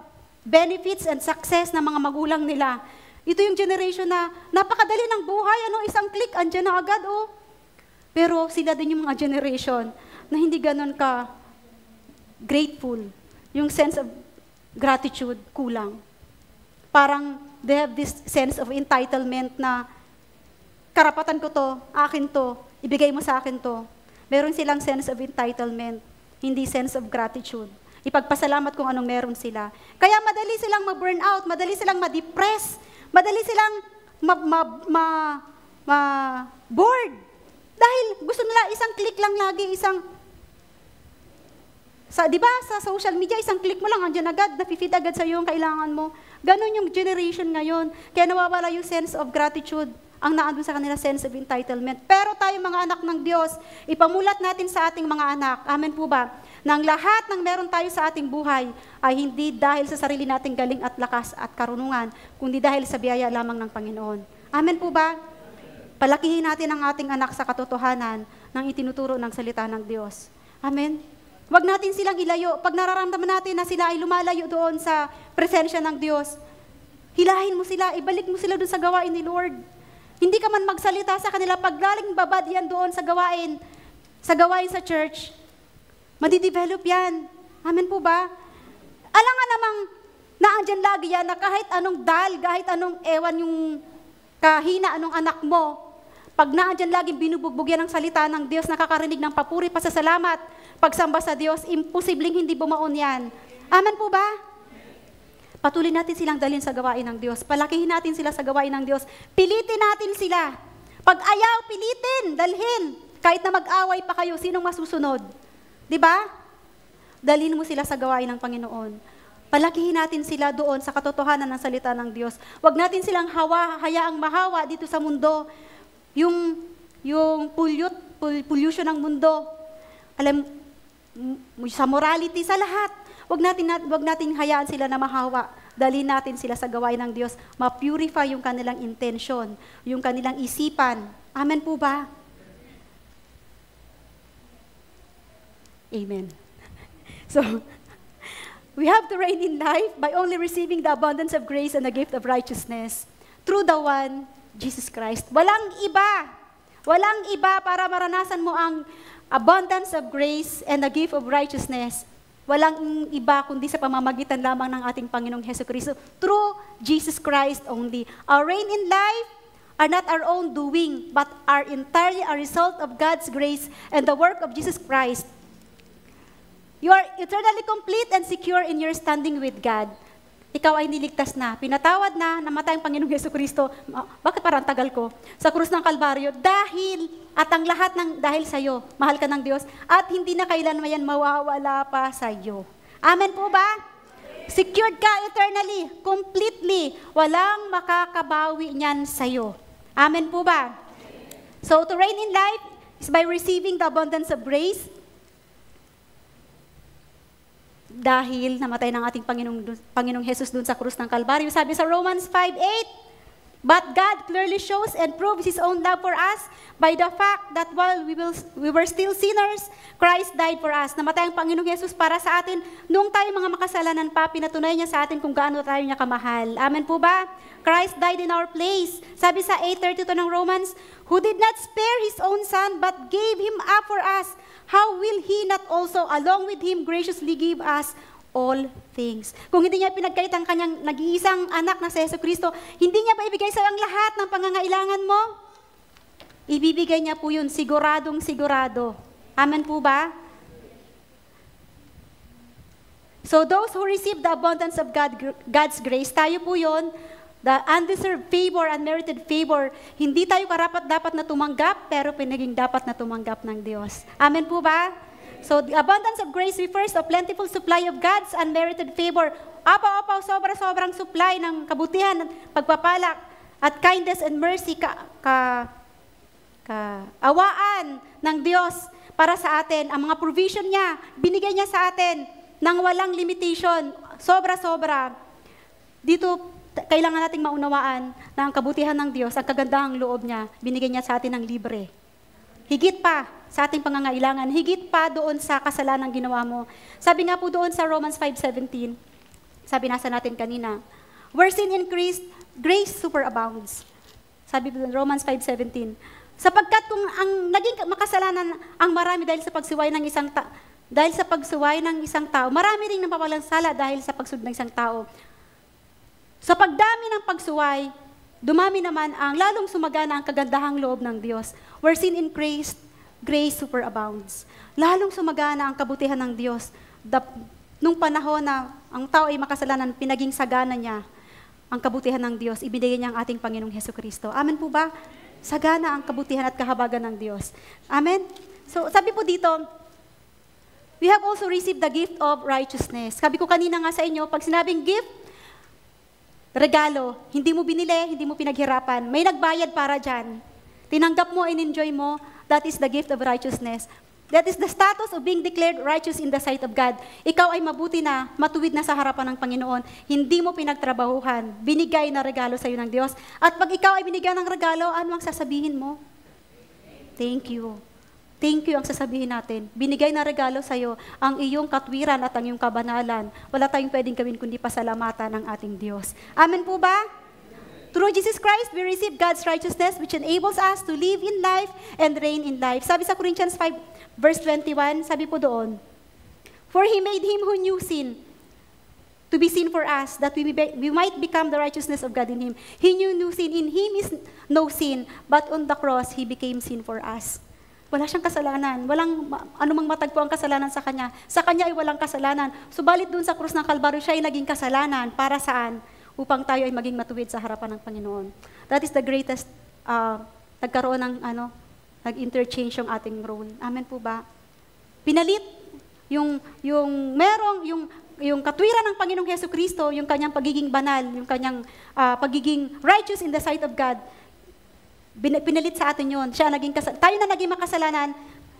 benefits and success ng mga magulang nila. Ito yung generation na napakadali ng buhay, isang click, andyan na agad, Pero sila din yung mga generation na hindi ganun ka grateful. Yung sense of gratitude, kulang. Parang they have this sense of entitlement na karapatan ko to, akin to, ibigay mo sa akin to. Meron silang sense of entitlement, hindi sense of gratitude. Ipagpasalamat kung anong meron sila. Kaya madali silang ma-burn out, madali silang ma-depress, madali silang bored. Dahil gusto nila isang click lang lagi, di ba, sa social media, isang click mo lang, andyan agad, nafe-feed agad sa iyo ang kailangan mo. Ganon yung generation ngayon. Kaya nawawala yung sense of gratitude, ang naandun sa kanila sense of entitlement. Pero tayo mga anak ng Diyos, ipamulat natin sa ating mga anak, amen po ba, nang lahat ng meron tayo sa ating buhay ay hindi dahil sa sarili nating galing at lakas at karunungan, kundi dahil sa biyaya lamang ng Panginoon. Amen po ba? Palakihin natin ang ating anak sa katotohanan ng itinuturo ng salita ng Diyos. Amen? Huwag natin silang ilayo. Pag nararamdaman natin na sila ay lumalayo doon sa presensya ng Diyos, hilahin mo sila, ibalik mo sila doon sa gawain ni Lord. Hindi ka man magsalita sa kanila, pag galing babad yan doon sa gawain sa church, madidevelop yan. Amen po ba? Alam nga namang naandyan lagi yan na kahit anong kahit anong ewan yung kahina anong anak mo, pag naandyan lagi binubugbog yan ng salita ng Diyos, nakakarinig ng papuri, pasasalamat, pagsamba sa Diyos, imposibleng hindi bumaon yan. Amen po ba? Patuloy natin silang dalhin sa gawain ng Diyos. Palakihin natin sila sa gawain ng Diyos. Pilitin natin sila. Pag ayaw, pilitin, dalhin. Kahit na mag-away pa kayo, sinong masusunod? Di ba? Dalhin mo sila sa gawain ng Panginoon. Palakihin natin sila doon sa katotohanan ng salita ng Diyos. Huwag natin silang hayaang mahawa dito sa mundo. Yung pollution ng mundo. Alam, sa morality, sa lahat. Huwag natin hayaan sila na mahawa. Dalhin natin sila sa gawain ng Diyos. Ma-purify yung kanilang intention, yung kanilang isipan. Amen po ba? Amen. So, we have to reign in life by only receiving the abundance of grace and the gift of righteousness through the one, Jesus Christ. Walang iba para maranasan mo ang abundance of grace and the gift of righteousness. Walang iba kundi sa pamamagitan lamang ng ating Panginoong Hesukristo through Jesus Christ only. Our reign in life are not our own doing, but are entirely a result of God's grace and the work of Jesus Christ. You are eternally complete and secure in your standing with God. Ikaw ay niligtas na, pinatawad na, namatay ang Panginoong Hesukristo. Bakit parang tagal ko? Sa krus ng Kalbaryo, ang lahat dahil sa iyo, mahal ka ng Diyos, at hindi na kailanman yan mawawala pa sa iyo. Amen po ba? Secured ka eternally, completely, walang makakabawi niyan sa iyo. Amen po ba? So to reign in life is by receiving the abundance of grace, dahil namatay ng ating Panginoong Jesus dun sa krus ng Kalbaryo. Sabi sa Romans 5:8, but God clearly shows and proves His own love for us by the fact that while we were still sinners, Christ died for us. Namatay ang Panginoong Jesus para sa atin. Noong tayo mga makasalanan pa, pinatunayan niya sa atin kung gaano tayo niya kamahal. Amen po ba? Christ died in our place. Sabi sa 8:32 ng Romans, who did not spare His own Son, but gave Him up for us, how will He not also, along with Him, graciously give us all things? Kung hindi niya pinagkait ang kanyang nag-iisang anak na si Jesucristo, hindi niya ba ibigay sa iyo ang lahat ng pangangailangan mo? Ibibigay niya po yun, siguradong sigurado. Amen po ba? So those who receive the abundance of God's grace, tayo po yun, the undeserved favor, unmerited favor, hindi tayo karapat-dapat na tumanggap, pero pinaging dapat na tumanggap ng Diyos. Amen po ba? So, the abundance of grace refers to a plentiful supply of God's unmerited favor. Apaw-apaw, sobra-sobrang supply ng kabutihan, pagpapala, at kindness and mercy, awaan ng Diyos para sa atin. Ang mga provision niya, binigay niya sa atin nang walang limitation, sobra-sobra. Dito, kailangan nating maunawaan na ang kabutihan ng Diyos, ang kagandahang loob niya, binigay niya sa atin ng libre. Higit pa sa ating pangangailangan, higit pa doon sa kasalanang ginawa mo. Sabi nga po doon sa Romans 5:17, sabi nasa natin kanina, where sin increased, grace superabounds. Sabi doon Romans 5:17, sapagkat kung ang naging makasalanan ang marami dahil sa pagsuway ng isang tao, marami ring napapalansala dahil sa pagsunod ng isang tao. Sa pagdami ng pagsuway, dumami naman ang lalong sumagana ang kagandahang loob ng Diyos. Where sin increased, grace superabounds. Lalong sumagana ang kabutihan ng Diyos. Nung panahon na ang tao ay makasalanan, pinaging sagana niya ang kabutihan ng Diyos. Ibinigay niya ang ating Panginoong Hesukristo. Amen po ba? Sagana ang kabutihan at kahabagan ng Diyos. Amen? So, sabi po dito, we have also received the gift of righteousness. Sabi ko kanina nga sa inyo, pag sinabing gift, regalo, hindi mo binili, hindi mo pinaghirapan. May nagbayad para dyan. Tinanggap mo and enjoy mo, that is the gift of righteousness. That is the status of being declared righteous in the sight of God. Ikaw ay mabuti na, matuwid na sa harapan ng Panginoon. Hindi mo pinagtrabahuhan. Binigay na regalo sa iyo ng Diyos. At pag ikaw ay binigyan ng regalo, ano ang sasabihin mo? Thank you. Thank you ang sasabihin natin. Binigay na regalo sa'yo ang iyong katwiran at ang iyong kabanalan. Wala tayong pwedeng gawin kundi pasalamatan ng ating Diyos. Amen po ba? Through Jesus Christ, we receive God's righteousness which enables us to live in life and reign in life. Sabi sa Corinthians 5 verse 21, sabi po doon, for He made Him who knew sin to be sin for us, that we might become the righteousness of God in Him. He knew no sin. In Him is no sin, but on the cross, He became sin for us. Wala siyang kasalanan. Walang anumang matagpo ang kasalanan sa Kanya. Sa Kanya ay walang kasalanan. Subalit doon sa krus ng Kalbaryo, siya ay naging kasalanan. Para saan? Upang tayo ay maging matuwid sa harapan ng Panginoon. That is the greatest, nagkaroon ng, nag-interchange yung ating role. Amen po ba? Pinalit yung katwiran ng Panginoong Hesukristo, yung kanyang pagiging banal, yung kanyang pagiging righteous in the sight of God, pinalit sa atin yun. Tayo na naging makasalanan,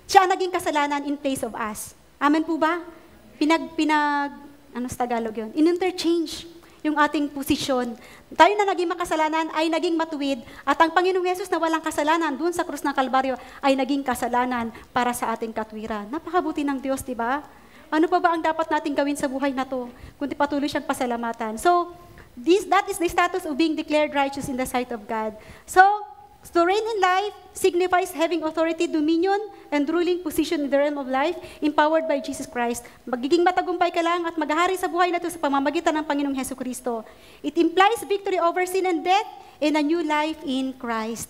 siya naging kasalanan in place of us. Amen po ba? Ano sa Tagalog yun? In-interchange yung ating posisyon. Tayo na naging makasalanan ay naging matuwid at ang Panginoong Yesus na walang kasalanan doon sa krus ng Kalbaryo ay naging kasalanan para sa ating katwiran. Napakabuti ng Diyos, di ba? Ano pa ba ang dapat nating gawin sa buhay na to kundi patuloy siyang pasalamatan? So, that is the status of being declared righteous in the sight of God. So, to reign in life signifies having authority, dominion, and ruling position in the realm of life, empowered by Jesus Christ. Magiging matagumpay ka lang at maghahari sa buhay na ito sa pamamagitan ng Panginoong Hesukristo. It implies victory over sin and death and a new life in Christ.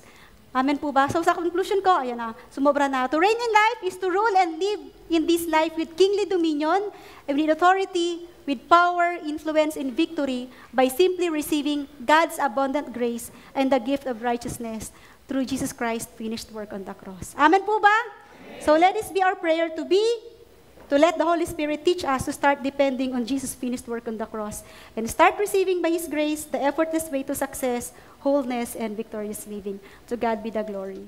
Amen po ba? So sa conclusion ko, ayan na, sumobra na. To reign in life is to rule and live in this life with kingly dominion, and with authority, with power, influence, and victory by simply receiving God's abundant grace and the gift of righteousness through Jesus Christ's finished work on the cross. Amen po ba? Amen. So let this be our prayer to let the Holy Spirit teach us to start depending on Jesus' finished work on the cross and start receiving by His grace the effortless way to success, wholeness, and victorious living. To God be the glory.